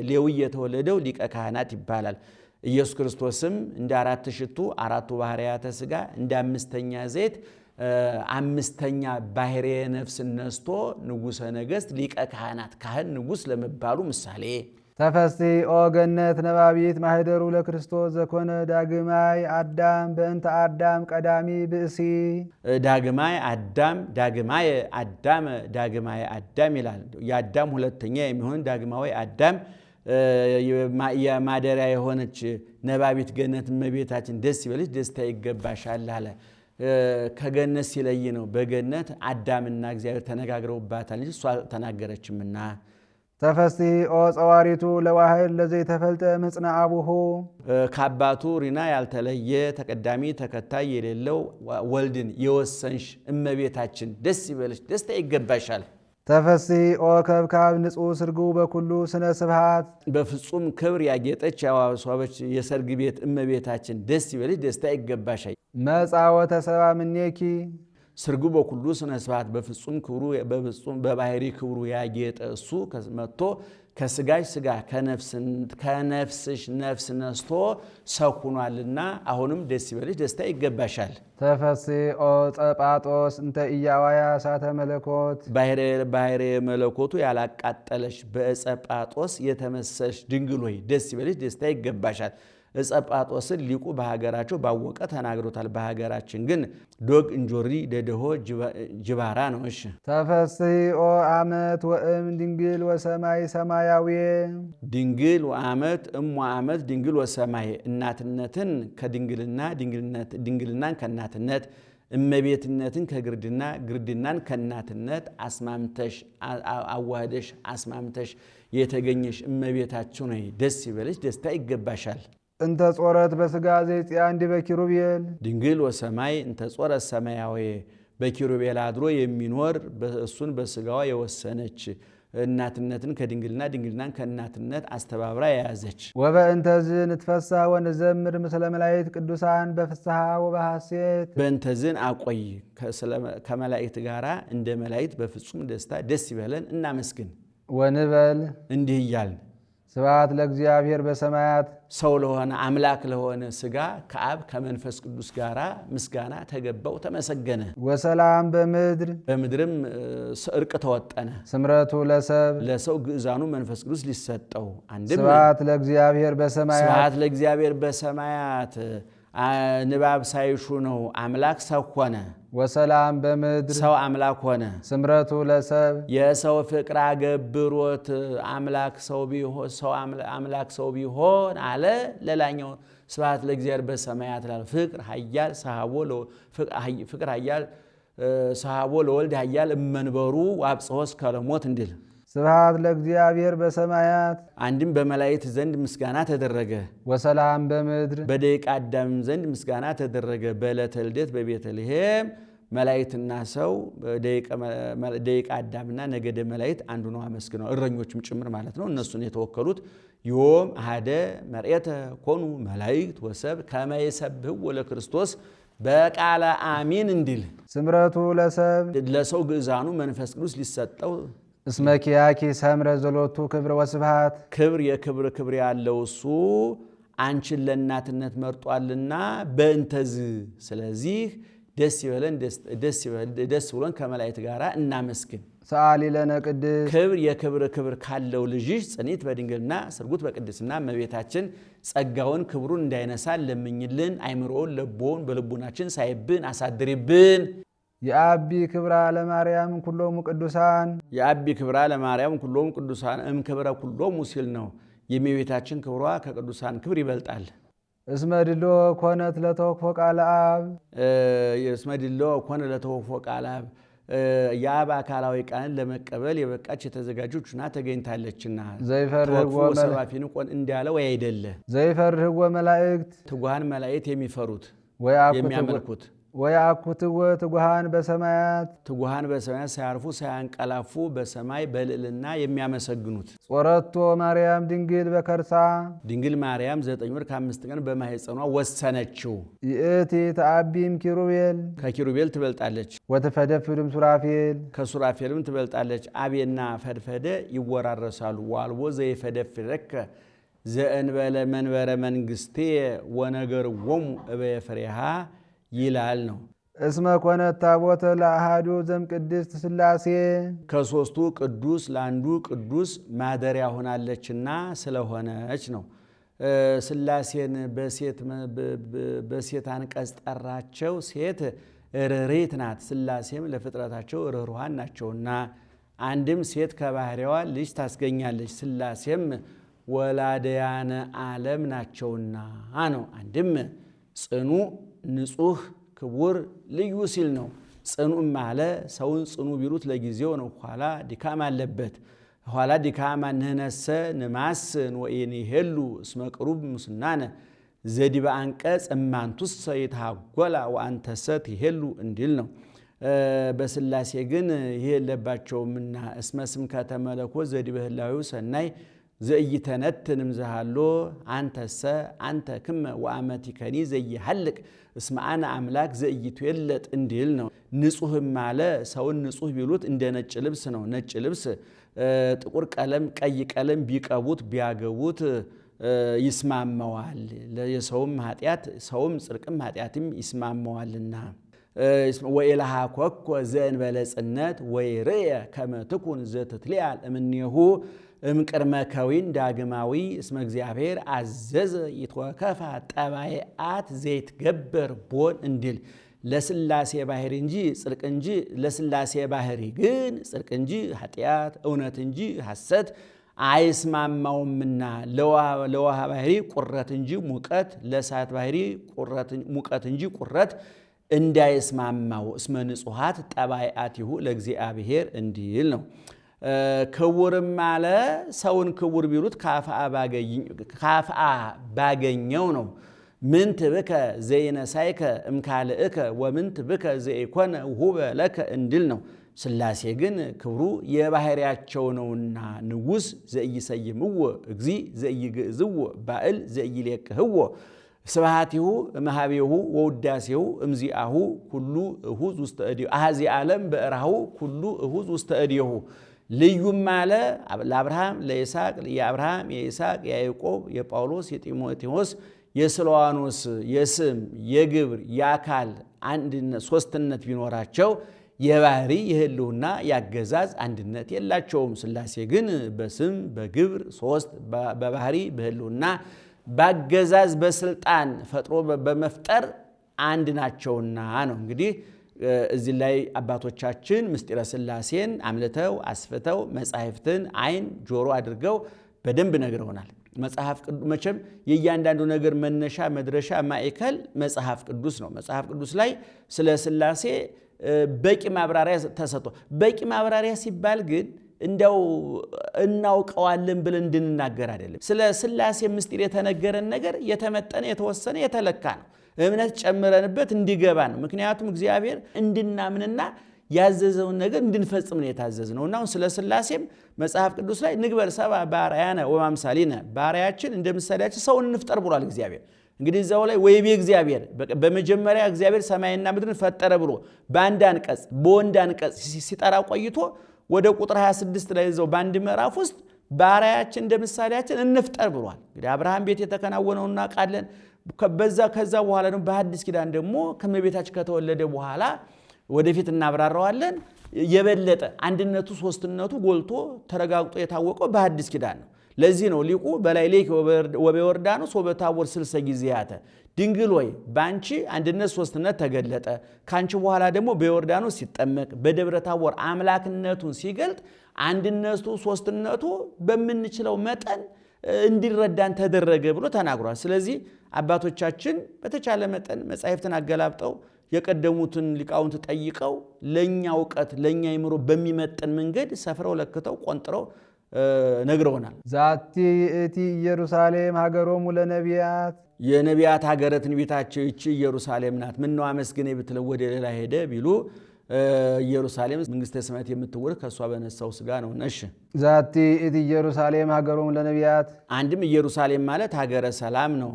ሌዊ የተወለደው ሊቀ ካህናት ይባላል ኢየሱስ ክርስቶስም እንደ 4 ሽቱ 4ቱ ባህርያተ ሥጋ እንደ 5ኛ ዘይት 5ኛ ባህርየ ነፍስ ነስቶ ንጉሠ ነገሥት ሊቀ ካህናት ካህን ንጉሥ ለመባሉ ምሳሌ ተፈስሒ ኦ ገነት ነባቢት ማህደሩ ለክርስቶስ ዘኮነ ዳግማይ አዳም በእንተ አዳም ቀዳሚ ብእሲ ዳግማይ አዳም ይላል የአዳም ሁለተኛ የሚሆን ዳግማዊ አዳም የማደሪያ የሆነች ነባቢት ገነት እመቤታችን ደስ ይበልሽ ደስታ ይገባሻል አለ ከገነት ሲለይ ነው በገነት አዳምና እግዚአብሔር ተነጋግረውባታል እንጂ እሷ ተናገረችምና ተፈስሒ ኦ ጸዋሪቱ ለዋህድ ለዘይተፈልጠ ምጽና አቡሁ ከአባቱ ሪና ያልተለየ ተቀዳሚ ተከታይ የሌለው ወልድን የወሰንሽ እመቤታችን ደስ ይበልሽ ደስታ ይገባሻል ተፈስሒ ኦ ከብካብ ንጹሕ ስርጉ በኩሉ ስነ ስብሃት በፍጹም ክብር ያጌጠች ያዋሷበች የሰርግ ቤት እመቤታችን ደስ ይበልሽ ደስታ ይገባሻል መጻ ወተሰብአ እምኔኪ ስርጉ በኩሉ ስነ ስብሃት በፍጹም ክብሩ በባህሪ ክብሩ ያጌጠ እሱ መጥቶ ከስጋሽ ስጋ ከነፍስሽ ነፍስ ነስቶ ሰው ሆኗልና አሁንም ደስ ይበልሽ ደስታ ይገባሻል ተፈስሒ ኦ ጸጳጦስ እንተ ኢያዋያ እሳተ መለኮት ባህሪ መለኮቱ ያላቃጠለሽ በጸጳጦስ የተመሰልሽ ድንግል ሆይ ደስ ይበልሽ ደስታ ይገባሻል ጸጳጦስን ሊቁ በሀገራቸው ባወቀ ተናግሮታል በሀገራችን ግን ዶግ እንጆሪ ደደሆ ጅባራ ነው እሺ ተፈስሒ ኦ አመት ወእም ድንግል ወሰማይ ሰማያዊ ድንግል ወአመት ወአመት ድንግል ወሰማይ እናትነትን ከድንግልና ድንግልናን ከእናትነት እመቤትነትን ከግርድና ግርድናን ከእናትነት አስማምተሽ አዋህደሽ አስማምተሽ የተገኘሽ እመቤታችሁ ነይ ደስ ይበልሽ ደስታ ይገባሻል እንተ ጾረት በስጋ ዘይጽያ እንዲ በኪሩቤል ድንግል ወሰማይ እንተ ጾረት ሰማያዊ በኪሩቤል አድሮ የሚኖር እሱን በስጋዋ የወሰነች እናትነትን ከድንግልና ድንግልናን ከእናትነት አስተባብራ የያዘች ወበእንተዝ ንትፈሳ ወንዘምር ምስለ መላእክት ቅዱሳን በፍስሐ ወበሐሴት በእንተዝን አቆይ ከመላእክት ጋራ እንደ መላእክት በፍጹም ደስታ ደስ ይበለን እናመስግን ወንበል እንዲህ እያልን ስብሐት ለእግዚአብሔር በሰማያት ሰው ለሆነ አምላክ ለሆነ ሥጋ ከአብ ከመንፈስ ቅዱስ ጋራ ምስጋና ተገባው ተመሰገነ። ወሰላም በምድር በምድርም እርቅ ተወጠነ። ስምረቱ ለሰብ ለሰው ግእዛኑ መንፈስ ቅዱስ ሊሰጠው አንድም ስብሐት ለእግዚአብሔር በሰማያት ስብሐት ለእግዚአብሔር በሰማያት ንባብ ሳይሹ ነው አምላክ ሰው ሆነ። ወሰላም በምድር ሰው አምላክ ሆነ። ስምረቱ ለሰብ የሰው ፍቅር አገብሮት አምላክ ሰው ቢሆን አለ። ሌላኛው ስብሐት ለእግዚአብሔር በሰማያት ላለ ፍቅር ኃያል ሰሃቦ ለወልድ ኃያል እመንበሩ ወአብጽሖ እስከ ለሞት እንዲል ስብሐት ለእግዚአብሔር በሰማያት አንድም በመላእክት ዘንድ ምስጋና ተደረገ። ወሰላም በምድር በደቂቀ አዳም ዘንድ ምስጋና ተደረገ። በዕለተ ልደት በቤተልሔም መላእክትና ሰው ደቂቀ አዳምና ነገደ መላእክት አንዱ ነው አመስግነው እረኞችም ጭምር ማለት ነው። እነሱን የተወከሉት ዮም አሐደ መርኤተ ኮኑ መላእክት ወሰብ ከመ ይሰብሕዎ ለክርስቶስ በቃለ አሚን እንዲል ስምረቱ ለሰብ ለሰው ግእዛኑ መንፈስ ቅዱስ ሊሰጠው እስመ ኪያኪ ሰምረ ዘሎቱ ክብር ወስብሐት ክብር ያለው እሱ አንቺን ለእናትነት መርጧልና በእንተዝ ስለዚህ ደስ ብሎን ከመላእክት ጋር እናመስግን። ሰአሊ ለነ ቅድስ ክብር ካለው ልጅሽ ጽኒት በድንግልና ስርጉት በቅድስና እመቤታችን ጸጋውን ክብሩን እንዳይነሳ ለምኝልን። አይምሮውን ለቦውን በልቡናችን ሳይብን አሳድሪብን። የአቢ ክብራ ለማርያም ኩሎሙ ቅዱሳን የአቢ ክብራ ለማርያም ኩሎሙ ቅዱሳን እምክብረ ኩሎሙ ሲል ነው። የእመቤታችን ክብሯ ከቅዱሳን ክብር ይበልጣል። እስመ ድሎ ኮነት ለተወክፎ ቃለ አብ እስመ ድሎ ኮነ ለተወክፎ ቃለ አብ የአብ አካላዊ ቃልን ለመቀበል የበቃች የተዘጋጀች ሆና ተገኝታለችና ዘይፈርህዎ ሰባፊን ቆን እንዳለ ወይ አይደለ ዘይፈርህዎ መላእክት ትጉሃን መላእክት የሚፈሩት የሚያመልኩት ወያኩትዎ ትጉሃን በሰማያት ሳያርፉ ሳያንቀላፉ በሰማይ በልዕልና የሚያመሰግኑት ጾረቶ ማርያም ድንግል በከርሳ ድንግል ማርያም 9 ወር ከ5 ቀን በማኅፀኗ ወሰነችው። ይእቲ ተአቢም ኪሩቤል ከኪሩቤል ትበልጣለች። ወተፈደፍድም ሱራፌል ከሱራፌልም ትበልጣለች። አቤና ፈድፈደ ይወራረሳሉ። ዋልቦ ዘይፈደፍደከ ዘእንበለ መንበረ መንግሥቴ ወነገርዎሙ እበየ ፍሬሃ ይላል ነው። እስመ ኮነት ታቦተ ለአሃዱ ዘም ቅድስት ሥላሴ ከሦስቱ ቅዱስ ለአንዱ ቅዱስ ማደሪያ ሆናለችና ስለሆነች ነው። ሥላሴን በሴት አንቀጽ ጠራቸው። ሴት ርሪት ናት። ሥላሴም ለፍጥረታቸው ርኅሩሃን ናቸውና አንድም ሴት ከባህሪዋ ልጅ ታስገኛለች። ሥላሴም ወላደያነ ዓለም ናቸውና ነው። አንድም ጽኑ ንጹህ ክቡር ልዩ ሲል ነው። ጽኑም አለ ሰውን ጽኑ ቢሉት ለጊዜው ነው። ኋላ ድካም አለበት። ኋላ ድካም አንህነሰ ንማስን ወኢኒሄሉ እስመ ቅሩብ ሙስናነ ዘዲበ አንቀጽ እማንቱሰ ይትሃጐላ ወአንተሰ ትሄሉ እንዲል ነው። በሥላሴ ግን ይሄ የለባቸውምና እስመ ስምከተ መለኮት ዘዲበ ህላዌው ሰናይ ዘኢይተነትንም ዘሃሎ አንተሰ አንተ ክመ ወአመቲከኒ ዘይሐልቅ እስመ አነ አምላክ ዘኢይትዌለጥ እንዲል ነው። ንጹህም አለ ሰውን ንጹህ ቢሉት እንደ ነጭ ልብስ ነው። ነጭ ልብስ ጥቁር ቀለም ቀይ ቀለም ቢቀቡት ቢያገቡት ይስማመዋል። የሰውም ኃጢአት ሰውም ጽድቅም ኃጢአትም ይስማመዋልና ወኢለሃኮኮ ዘእንበለ ጽነት ወይርየ ከመ ትኩን ዘትትሊአል እምኔሁ እምቅድመ ከዊን ዳግማዊ እስመ እግዚአብሔር አዘዘ ይትወከፋ ጠባይአት ዘይትገበር ቦን እንዲል ለሥላሴ ባህሪ እንጂ ጽድቅ እንጂ ለሥላሴ ባህሪ ግን ጽድቅ እንጂ ኃጢአት እውነት እንጂ ሐሰት አይስማማውምና ለውሃ ባህሪ ቁረት እንጂ ሙቀት ለእሳት ባህሪ ሙቀት እንጂ ቁረት እንዳይስማማው እስመ ንጹሐት ጠባይአቲሁ ለእግዚአብሔር እንዲል ነው። ክቡርም አለ ሰውን ክቡር ቢሉት ካፍአ ባገኘው ነው። ምንት ብከ ዘይነሳይከ እምካልእከ ወምንት ብከ ዘይኮነ ውሁበ ለከ እንዲል ነው። ሥላሴ ግን ክብሩ የባህሪያቸው ነውና ንጉሥ ዘኢይሰይምዎ እግዚ ዘኢይግዕዝዎ ባእል ዘኢይሌቅህዎ ስብሐቲሁ እምኀቤሁ ወውዳሴሁ እምዚአሁ ኩሉ እሁዝ ውስተ እዴሁ አሐዚ ዓለም በእራሁ ኩሉ እሁዝ ውስተ እዴሁ ልዩም አለ ለአብርሃም ለይስሐቅ የአብርሃም የይስሐቅ የያዕቆብ የጳውሎስ የጢሞቴዎስ የስልዋኖስ የስም የግብር የአካል አንድነት ሶስትነት ቢኖራቸው የባህሪ የህልውና ያገዛዝ አንድነት የላቸውም። ሥላሴ ግን በስም በግብር ሶስት በባህሪ በህልውና ባገዛዝ በስልጣን ፈጥሮ በመፍጠር አንድ ናቸውና ነው። እንግዲህ እዚህ ላይ አባቶቻችን ምስጢረ ሥላሴን አምልተው አስፍተው መጻሕፍትን አይን ጆሮ አድርገው በደንብ ነግረውናል። መጽሐፍ ቅዱስ መቼም የእያንዳንዱ ነገር መነሻ መድረሻ ማዕከል መጽሐፍ ቅዱስ ነው። መጽሐፍ ቅዱስ ላይ ስለ ሥላሴ በቂ ማብራሪያ ተሰጥቶ በቂ ማብራሪያ ሲባል ግን እንደው እናውቀዋለን ብለን እንድንናገር አይደለም። ስለ ሥላሴ ምስጢር የተነገረን ነገር የተመጠነ የተወሰነ የተለካ ነው። እምነት ጨምረንበት እንዲገባ ነው። ምክንያቱም እግዚአብሔር እንድናምንና ያዘዘውን ነገር እንድንፈጽም ነው የታዘዝነውና አሁን ስለ ሥላሴም መጽሐፍ ቅዱስ ላይ ንግበር ሰብአ በአርአያነ ወበአምሳሊነ በአርአያችን እንደ ምሳሌያችን ሰውን እንፍጠር ብሏል እግዚአብሔር። እንግዲህ እዛው ላይ ወይቤ እግዚአብሔር በመጀመሪያ እግዚአብሔር ሰማይና ምድርን ፈጠረ ብሎ በአንድ አንቀጽ በወንድ አንቀጽ ሲጠራ ቆይቶ ወደ ቁጥር 26 ላይ እዛው በአንድ ምዕራፍ ውስጥ በአርአያችን እንደ ምሳሌያችን እንፍጠር ብሏል። እንግዲህ አብርሃም ቤት የተከናወነው እናውቃለን። ከዛ በኋላ ደግሞ በሐዲስ ኪዳን ደግሞ ከእመቤታችን ከተወለደ በኋላ ወደፊት እናብራራዋለን። የበለጠ አንድነቱ ሶስትነቱ ጎልቶ ተረጋግጦ የታወቀው በሐዲስ ኪዳን ነው። ለዚህ ነው ሊቁ በላይ ሌክ ወበዮርዳኖስ ወበታቦር 60 ጊዜያተ ድንግል ሆይ በአንቺ አንድነት ሶስትነት ተገለጠ። ካንቺ በኋላ ደግሞ በዮርዳኖስ ሲጠመቅ በደብረ ታቦር አምላክነቱን ሲገልጥ አንድነቱ ሶስትነቱ በምንችለው መጠን እንዲረዳን ተደረገ ብሎ ተናግሯል። ስለዚህ አባቶቻችን በተቻለ መጠን መጻሕፍትን አገላብጠው የቀደሙትን ሊቃውንት ጠይቀው ለኛ ዕውቀት ለኛ ይምሮ በሚመጥን መንገድ ሰፍረው ለክተው ቆንጥረው ነግረውናል። ዛቲ እቲ ኢየሩሳሌም ሀገሮሙ ለነቢያት የነቢያት ሀገረ ትንቢታቸው ይቺ ኢየሩሳሌም ናት። ምነው አመስግኔ ብትለው ወደ ሌላ ሄደ ቢሉ ኢየሩሳሌም መንግስተ ሰማያት የምትወርድ ከእሷ በነሳው ስጋ ነው። ነሽ ዛቲ እቲ ኢየሩሳሌም ሀገሮሙ ለነቢያት አንድም ኢየሩሳሌም ማለት ሀገረ ሰላም ነው።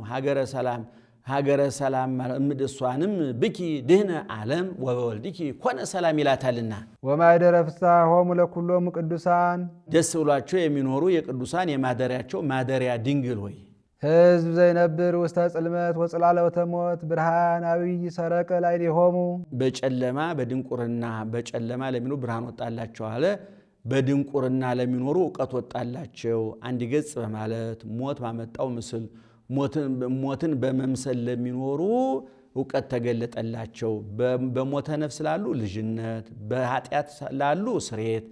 ሀገረ ሰላም እሷንም ብኪ ድህነ ዓለም ወበወልድኪ ኮነ ሰላም ይላታልና ወማይደረ ፍስሐሆሙ ለኩሎሙ ቅዱሳን ደስ ብሏቸው የሚኖሩ የቅዱሳን የማደሪያቸው ማደሪያ ድንግል ሆይ ሕዝብ ዘይነብር ውስተ ጽልመት ወጽላለወተ ሞት ብርሃን አብይ ሰረቀ ላዕሌሆሙ በጨለማ በድንቁርና በጨለማ ለሚኖሩ ብርሃን ወጣላቸው አለ። በድንቁርና ለሚኖሩ ዕውቀት ወጣላቸው። አንድ ገጽ በማለት ሞት ባመጣው ምስል ሞትን በመምሰል ለሚኖሩ ዕውቀት ተገለጠላቸው። በሞተ ነፍስ ላሉ ልጅነት፣ በኃጢአት ላሉ ስርየት፣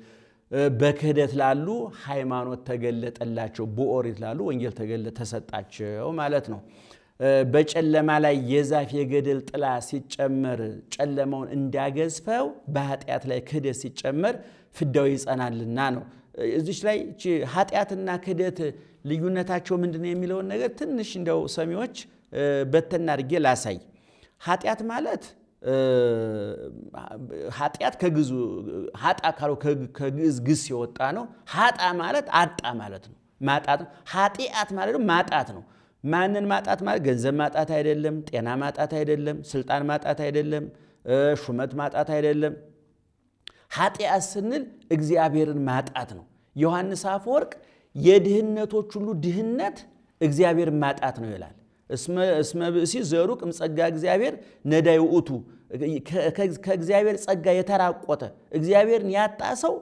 በክህደት ላሉ ሃይማኖት ተገለጠላቸው። በኦሪት ላሉ ወንጌል ተሰጣቸው ማለት ነው። በጨለማ ላይ የዛፍ የገደል ጥላ ሲጨመር ጨለማውን እንዳገዝፈው በኃጢአት ላይ ክህደት ሲጨመር ፍዳው ይጸናልና ነው። እዚች ላይ ኃጢአትና ክህደት ልዩነታቸው ምንድነው የሚለውን ነገር ትንሽ እንደው ሰሚዎች በተና አድርጌ ላሳይ። ኃጢአት ማለት ኃጢአት ከግዙ ኃጣ ካለው ከግዝ ግስ የወጣ ነው። ኃጣ ማለት አጣ ማለት ነው፣ ማጣት ነው። ኃጢአት ማለት ማጣት ነው። ማንን ማጣት ማለት ገንዘብ ማጣት አይደለም፣ ጤና ማጣት አይደለም፣ ስልጣን ማጣት አይደለም፣ ሹመት ማጣት አይደለም። ኃጢአት ስንል እግዚአብሔርን ማጣት ነው። ዮሐንስ አፈወርቅ የድህነቶች ሁሉ ድህነት እግዚአብሔርን ማጣት ነው ይላል። እስመ ብእሲ ዘሩቅ እምጸጋ እግዚአብሔር ነዳይ ውእቱ ከእግዚአብሔር ጸጋ የተራቆተ እግዚአብሔርን ያጣ ሰው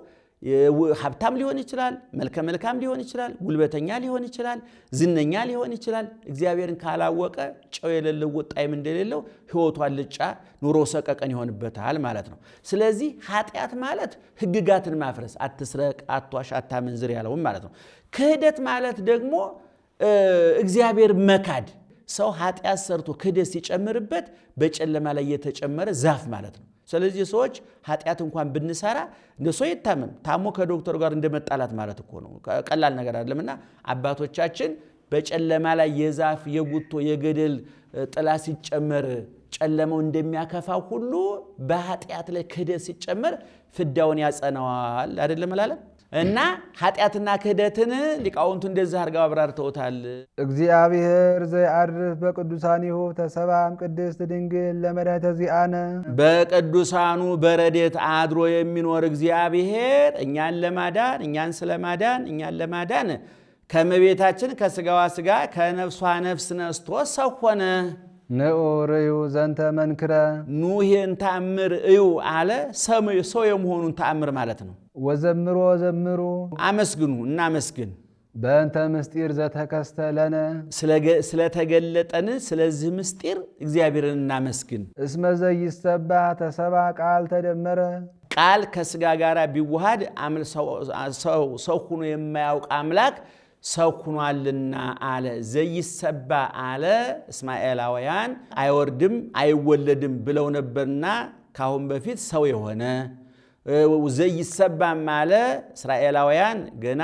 ሀብታም ሊሆን ይችላል፣ መልከ መልካም ሊሆን ይችላል፣ ጉልበተኛ ሊሆን ይችላል፣ ዝነኛ ሊሆን ይችላል። እግዚአብሔርን ካላወቀ ጨው የሌለው ጣዕም እንደሌለው ሕይወቱ አልጫ ኑሮ ሰቀቀን ይሆንበታል ማለት ነው። ስለዚህ ኃጢአት ማለት ሕግጋትን ማፍረስ፣ አትስረቅ፣ አትዋሽ፣ አታመንዝር ያለውን ማለት ነው። ክህደት ማለት ደግሞ እግዚአብሔር መካድ። ሰው ኃጢአት ሰርቶ ክህደት ሲጨምርበት በጨለማ ላይ የተጨመረ ዛፍ ማለት ነው። ስለዚህ ሰዎች ኃጢአት እንኳን ብንሰራ እንደሱ ይታመም ታሞ ከዶክተር ጋር እንደመጣላት ማለት እኮ ነው። ቀላል ነገር አይደለምና አባቶቻችን በጨለማ ላይ የዛፍ የጉቶ የገደል ጥላ ሲጨመር ጨለማው እንደሚያከፋው ሁሉ በኃጢአት ላይ ክህደት ሲጨመር ፍዳውን ያጸናዋል አይደለም ማለት። እና ኃጢአትና ክህደትን ሊቃውንቱ እንደዚህ አድርገው አብራርተውታል። እግዚአብሔር ዘያርፍ በቅዱሳኒሁ ተሰባም ቅድስት ድንግል ለመድኃኒተ ዚአነ በቅዱሳኑ በረድኤት አድሮ የሚኖር እግዚአብሔር እኛን ለማዳን ከመቤታችን ከስጋዋ ስጋ ከነፍሷ ነፍስ ነስቶ ሰው ሆነ። ንዑ ርእዩ ዘንተ መንክረ ኑ ይህን ተአምር እዩ አለ። ሰው የመሆኑን ተአምር ማለት ነው። ወዘምሮ ዘምሩ አመስግኑ እናመስግን። በእንተ ምስጢር ዘተከስተ ለነ ስለተገለጠን ስለዚህ ምስጢር እግዚአብሔርን እናመስግን። እስመ ዘይሰባ ተሰባ ቃል ተደመረ ቃል ከስጋ ጋር ቢዋሃድ ሰው ሁኖ የማያውቅ አምላክ ሰው ሁኗልና አለ። ዘይሰባ አለ። እስማኤላውያን አይወርድም አይወለድም ብለው ነበርና ካሁን በፊት ሰው የሆነ ዘይሰባም አለ። እስራኤላውያን ገና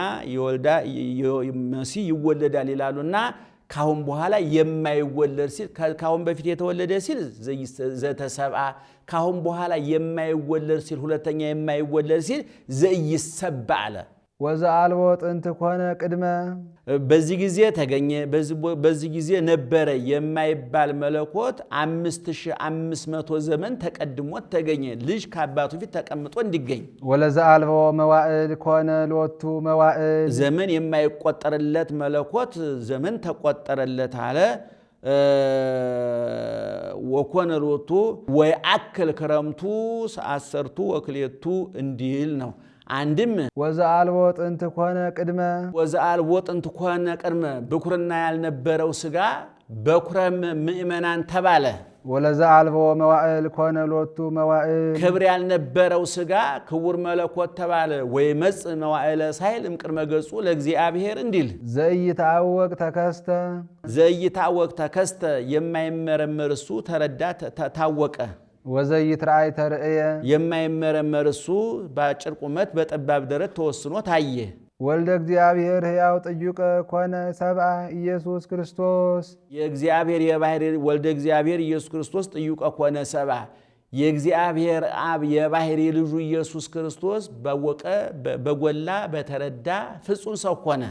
መሲህ ይወለዳል ይላሉና ካሁን በኋላ የማይወለድ ሲል ካሁን በፊት የተወለደ ሲል ዘተሰብአ ካሁን በኋላ የማይወለድ ሲል ሁለተኛ የማይወለድ ሲል ዘይሰባ አለ። ወዘአልቦ ጥንት ኮነ ቅድመ በዚህ ጊዜ ተገኘ በዚህ ጊዜ ነበረ የማይባል መለኮት 5500 ዘመን ተቀድሞት ተገኘ። ልጅ ከአባቱ ፊት ተቀምጦ እንዲገኝ ወለዘአልቦ መዋዕል ኮነ ሎቱ መዋዕል ዘመን የማይቆጠርለት መለኮት ዘመን ተቆጠረለት አለ። ወኮነ ሎቱ ወይአክል ክረምቱ አሰርቱ ወክሌቱ እንዲል ነው። አንድም ወዘአልቦ ጥንት ኮነ ቅድመ ብኩርና ያልነበረው ስጋ በኩረም ምእመናን ተባለ። ወለዘአልቦ መዋዕል ኮነ ሎቱ መዋዕል ክብር ያልነበረው ስጋ ክቡር መለኮት ተባለ። ወይመጽ መዋዕለ ሳይል እምቅድመ ገጹ ለእግዚአብሔር እንዲል ዘይታወቅ ተከስተ የማይመረመር እሱ ተረዳ ታወቀ። ወዘይትራእይ ተርእየ የማይመረመር እሱ በአጭር ቁመት በጠባብ ደረት ተወስኖ ታየ። ወልደ እግዚአብሔር ሕያው ጥዩቀ ኮነ ሰብአ ኢየሱስ ክርስቶስ የእግዚአብሔር የባሕርይ ወልደ እግዚአብሔር ኢየሱስ ክርስቶስ ጥዩቀ ኮነ ሰብአ የእግዚአብሔር አብ የባሕርይ ልጁ ኢየሱስ ክርስቶስ ባወቀ በጎላ በተረዳ ፍጹም ሰው ሆነ።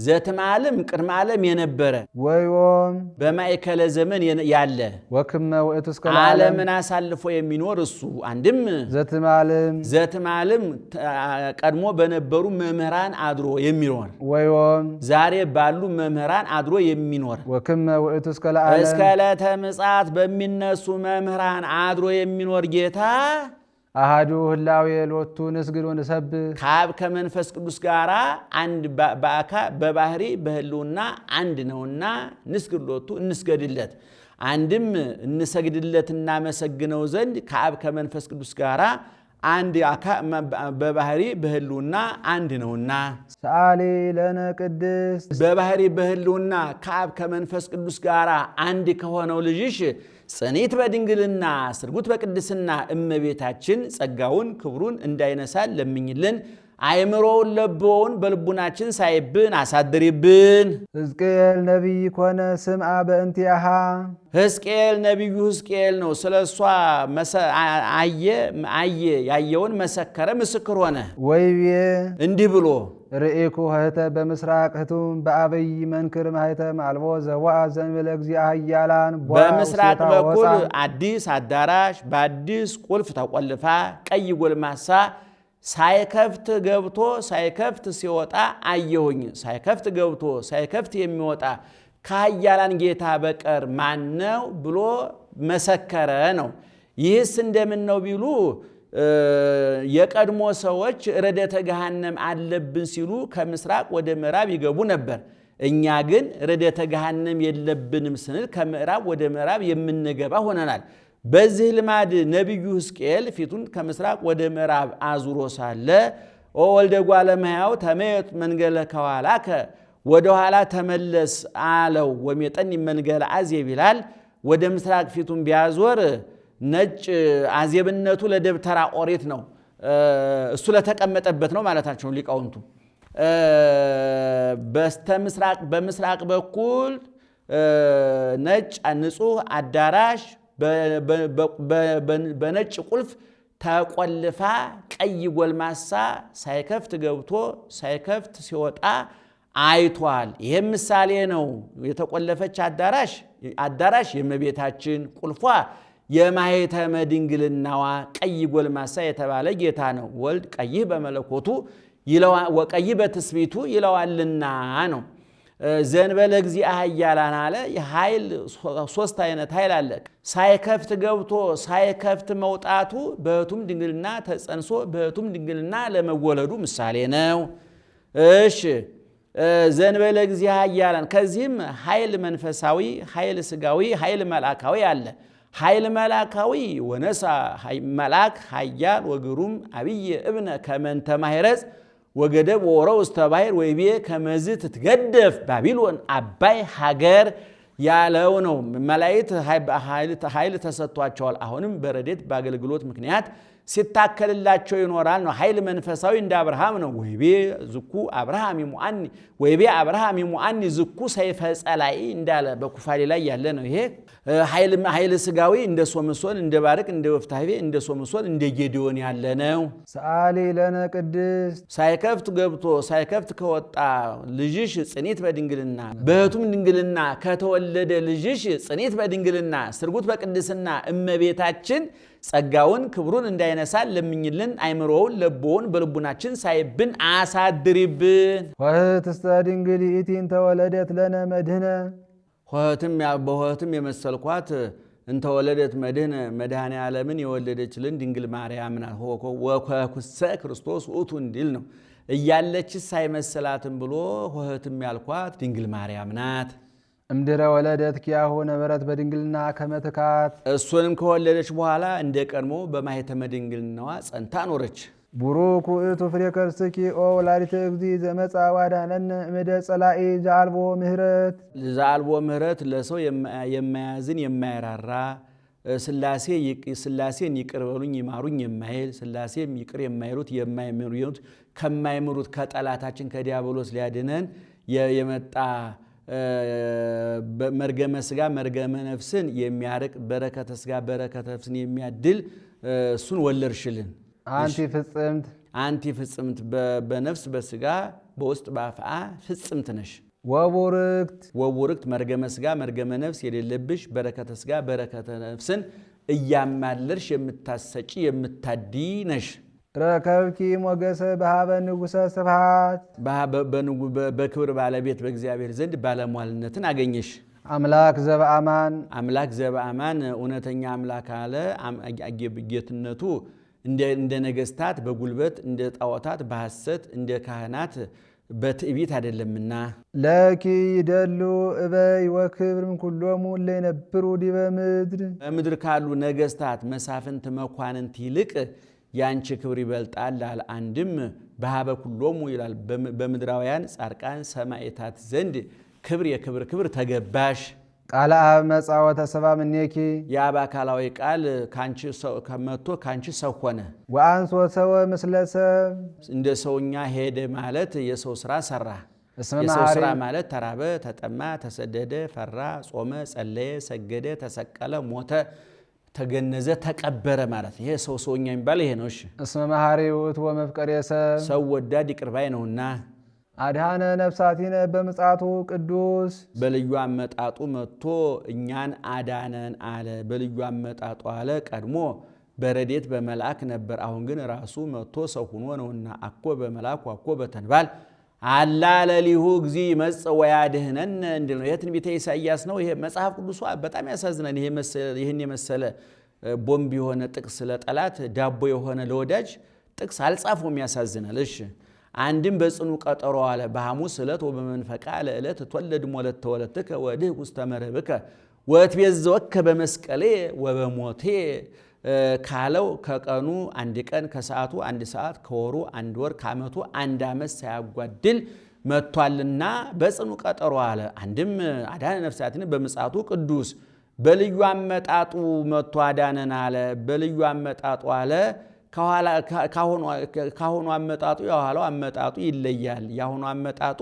ዘትማልም ቅድመ ዓለም የነበረ ወዮም በማእከለ ዘመን ያለ ወክመ ውእቱ እስከ ዓለምን አሳልፎ የሚኖር እሱ አንድም ዘትማልም ቀድሞ በነበሩ መምህራን አድሮ የሚኖር ወዮም ዛሬ ባሉ መምህራን አድሮ የሚኖር ወክመ ውእቱ እስከ ዕለተ ምጽአት በሚነሱ መምህራን አድሮ የሚኖር ጌታ አሃዱ ህላዌ ሎቱ ንስግድ ወንሰብህ ከአብ ከመንፈስ ቅዱስ ጋር አንድ በባሕርይ በህልውና አንድ ነውና ንስግድ ሎቱ እንስገድለት። አንድም እንሰግድለት እናመሰግነው ዘንድ ከአብ ከመንፈስ ቅዱስ ጋር አንድ በባሕርይ በህልውና አንድ ነውና ሰአሊ ለነ ቅድስት በባሕርይ በህልውና ከአብ ከመንፈስ ቅዱስ ጋር አንድ ከሆነው ልጅሽ ጽኒት በድንግልና ስርጉት በቅድስና እመቤታችን ጸጋውን ክብሩን እንዳይነሳል ለምኝልን። አይምሮውን ለቦውን በልቡናችን ሳይብን አሳድሪብን። ሕዝቅኤል ነቢይ ኮነ ስምዓ በእንቲአሃ ሕዝቅኤል ነቢዩ ሕዝቅኤል ነው። ስለ እሷ አየ ያየውን መሰከረ ምስክር ሆነ። ወይቤ እንዲህ ብሎ ርኢኩ ህተ በምስራቅ ህቱም በአበይ መንክር ማህተም አልቦ ዘዋአ ዘንበለ እግዚአ ኃያላን በምስራቅ በኩል አዲስ አዳራሽ በአዲስ ቁልፍ ተቆልፋ ቀይ ጎልማሳ ሳይከፍት ገብቶ ሳይከፍት ሲወጣ አየሁኝ። ሳይከፍት ገብቶ ሳይከፍት የሚወጣ ከኃያላን ጌታ በቀር ማን ነው ብሎ መሰከረ ነው። ይህስ እንደምን ነው ቢሉ የቀድሞ ሰዎች ርደተ ገሃነም አለብን ሲሉ ከምስራቅ ወደ ምዕራብ ይገቡ ነበር። እኛ ግን ርደተ ገሃነም የለብንም ስንል ከምዕራብ ወደ ምዕራብ የምንገባ ሆነናል። በዚህ ልማድ ነቢዩ ሕዝቅኤል ፊቱን ከምስራቅ ወደ ምዕራብ አዙሮ ሳለ ኦ ወልደ እጓለ እመሕያው ተመየጥ መንገለ ከኋላከ ወደ ኋላ ተመለስ አለው። ወሜጠኒ መንገለ አዜብ ይላል። ወደ ምስራቅ ፊቱን ቢያዞር ነጭ አዜብነቱ ለደብተራ ኦሪት ነው። እሱ ለተቀመጠበት ነው ማለታቸው ሊቃውንቱ። በምስራቅ በኩል ነጭ ንጹሕ አዳራሽ በነጭ ቁልፍ ተቆልፋ ቀይ ጎልማሳ ሳይከፍት ገብቶ ሳይከፍት ሲወጣ አይቷል። ይህም ምሳሌ ነው። የተቆለፈች አዳራሽ የእመቤታችን ቁልፏ የማኅተመ ድንግልናዋ ቀይ ጎልማሳ የተባለ ጌታ ነው። ወልድ ቀይህ በመለኮቱ ወቀይ በትስብእቱ ይለዋልና ነው። ዘንበለ እግዚአ ኃያላን አለ። የኃይል ሶስት አይነት ኃይል አለ። ሳይከፍት ገብቶ ሳይከፍት መውጣቱ በሕቱም ድንግልና ተጸንሶ በሕቱም ድንግልና ለመወለዱ ምሳሌ ነው። እሺ ዘንበለ እግዚአ ኃያላን። ከዚህም ኃይል መንፈሳዊ፣ ኃይል ስጋዊ፣ ኃይል መልአካዊ አለ። ኃይል መልአካዊ ወነሳ መልአክ ኃያል ወግሩም አብይ እብነ ከመንተ ማይረጽ ወገደብ ወረው ውስተ ባሕር ወይቤ ከመዝ ትትገደፍ ባቢሎን አባይ ሀገር ያለው ነው። መላእክት ኃይል ተሰጥቷቸዋል። አሁንም በረድኤት በአገልግሎት ምክንያት ሲታከልላቸው ይኖራል ነው። ኃይል መንፈሳዊ እንደ አብርሃም ነው። ወይቤ ዝኩ አብርሃም ይሙአኒ ወይቤ አብርሃም ይሙአኒ ዝኩ ሰይፈ ጸላኢ እንዳለ በኩፋሌ ላይ ያለ ነው። ይሄ ኃይል ስጋዊ እንደ ሶምሶን እንደ ባርቅ እንደ ወፍታሔ እንደ ሶምሶን እንደ ጌዲዮን ያለ ነው። ሰአሊ ለነ ቅድስት። ሳይከፍት ገብቶ ሳይከፍት ከወጣ ልጅሽ ጽኒት በድንግልና በሕቱም ድንግልና ከተወለደ ልጅሽ ጽኒት በድንግልና ስርጉት በቅድስና እመቤታችን ጸጋውን ክብሩን እንዳይነሳን ለምኝልን። አይምሮውን ለቦውን በልቡናችን ሳይብን አሳድሪብን። ኆኅትስተ ድንግል ይእቲን ተወለደት ለነ መድኅነ። በኆኅትም የመሰልኳት እንተወለደት መድኅነ መድኃኔ ዓለምን የወለደችልን ድንግል ማርያም ናት። ወኩሰ ክርስቶስ ውእቱ እንዲል ነው። እያለችስ አይመሰላትም ብሎ ኆኅትም ያልኳት ድንግል ማርያም ናት። እምድረ ወለደት ኪያሁ ነበረት በድንግልና ከመትካት። እሱንም ከወለደች በኋላ እንደ ቀድሞ በማኅተመ ድንግልናዋ ጸንታ ኖረች። ቡሩክ ውእቱ ፍሬ ከርስኪ ኦ ወላዲተ እግዚእ ዘመጻ ዋዳነነ እምደ ጸላኢ ዘአልቦ ምሕረት። ዘአልቦ ምሕረት ለሰው የማያዝን የማይራራ ሥላሴን ይቅር በሉኝ ይማሩኝ የማይል ሥላሴም ይቅር የማይሉት የማይምሩት ከማይምሩት ከጠላታችን ከዲያብሎስ ሊያድነን የመጣ መርገመ ሥጋ መርገመ ነፍስን የሚያርቅ በረከተ ሥጋ በረከተ ነፍስን የሚያድል እሱን ወለድሽልን። አንቲ ፍጽምት በነፍስ በሥጋ በውስጥ በአፍአ ፍጽምት ነሽ። ወቡርክት መርገመ ሥጋ መርገመ ነፍስ የሌለብሽ በረከተ ሥጋ በረከተ ነፍስን እያማለርሽ የምታሰጪ የምታዲ ነሽ። ረከብኪ ሞገሰ በሃበ ንጉሠ ስብሐት። በክብር ባለቤት በእግዚአብሔር ዘንድ ባለሟልነትን አገኘሽ። አምላክ ዘበአማን እውነተኛ አምላክ አለ። ጌትነቱ እንደ ነገሥታት በጉልበት እንደ ጣዖታት በሐሰት እንደ ካህናት በትዕቢት አይደለምና። ለኪ ይደሉ እበይ ወክብር እምኩሎሙ እለ ይነብሩ ዲበ ምድር። በምድር ካሉ ነገሥታት መሳፍንት መኳንንት ይልቅ ያንቺ ክብር ይበልጣል አለ። አንድም በሃበ ኩሎሙ ይላል። በምድራውያን ጻድቃን ሰማዕታት ዘንድ ክብር የክብር ክብር ተገባሽ። ቃለ አብ መጻ ወተሰብአ እምኔኪ። የአብ አካላዊ ቃል መጥቶ ካንቺ ሰው ሆነ። ወአንሶ ሰወ ምስለ ሰብ። እንደ ሰውኛ ሄደ ማለት የሰው ስራ ሰራ። የሰው ስራ ማለት ተራበ፣ ተጠማ፣ ተሰደደ፣ ፈራ፣ ጾመ፣ ጸለየ፣ ሰገደ፣ ተሰቀለ፣ ሞተ፣ ተገነዘ፣ ተቀበረ ማለት ይሄ ሰውኛ የሚባል ይሄ ነው። እሺ እስመ መሐሪ ውእቱ ወመፍቀሬ ሰብ። ሰው ወዳድ ይቅር ባይ ነውና። አድኃነ ነፍሳቲነ በምጽአቱ ቅዱስ። በልዩ አመጣጡ መጥቶ እኛን አዳነን አለ። በልዩ አመጣጡ አለ። ቀድሞ በረድኤት በመልአክ ነበር። አሁን ግን ራሱ መጥቶ ሰው ሆኖ ነውና አኮ በመልአክ አኮ በተንባል አላ ለሊሁ እግዚእ ይመጽእ ወያድኅነነ እንዲል ነው። ይህ ትንቢተ ኢሳይያስ ነው። ይሄ መጽሐፍ ቅዱሱ በጣም ያሳዝናል። ይህን የመሰለ ቦምብ የሆነ ጥቅስ ለጠላት ዳቦ የሆነ ለወዳጅ ጥቅስ አልጻፎም፣ ያሳዝናል። እሺ አንድም በጽኑ ቀጠሮ አለ። በሐሙስ ዕለት ወበመንፈቃ ለዕለት ትወለድ ሞለት ተወለትከ ወድኅ ውስተ መርህብከ ወትቤዘወከ በመስቀሌ ወበሞቴ ካለው ከቀኑ አንድ ቀን ከሰዓቱ አንድ ሰዓት ከወሩ አንድ ወር ከዓመቱ አንድ ዓመት ሳያጓድል መጥቷልና በጽኑ ቀጠሮ አለ። አንድም አዳነ ነፍሳትን በምጽአቱ ቅዱስ በልዩ አመጣጡ መጥቶ አዳነን አለ። በልዩ አመጣጡ አለ ካሁኑ አመጣጡ የኋላው አመጣጡ ይለያል። ያሁኑ አመጣጡ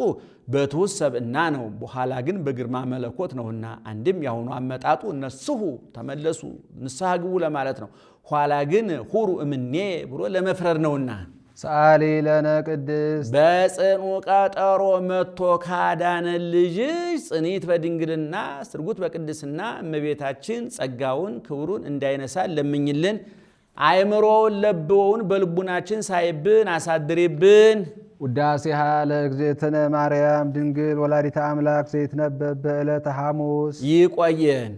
በትውስ ሰብእና ነው፣ በኋላ ግን በግርማ መለኮት ነውና። አንድም ያሁኑ አመጣጡ ነስሑ ተመለሱ ንስሐ ግቡ ለማለት ነው። ኋላ ግን ሁሩ እምኔ ብሎ ለመፍረድ ነውና። ሰአሊ ለነ ቅድስት በጽኑ ቀጠሮ መጥቶ ካዳነን ልጅሽ ጽኒት በድንግልና ስርጉት በቅድስና እመቤታችን ጸጋውን ክብሩን እንዳይነሳ ለምኝልን። አእምሮውን ለብወውን በልቡናችን ሳይብን አሳድሪብን። ውዳሴሃ ለእግዝእትነ ማርያም ድንግል ወላዲተ አምላክ ዘይትነበብ በዕለተ ሐሙስ። ይቆየን።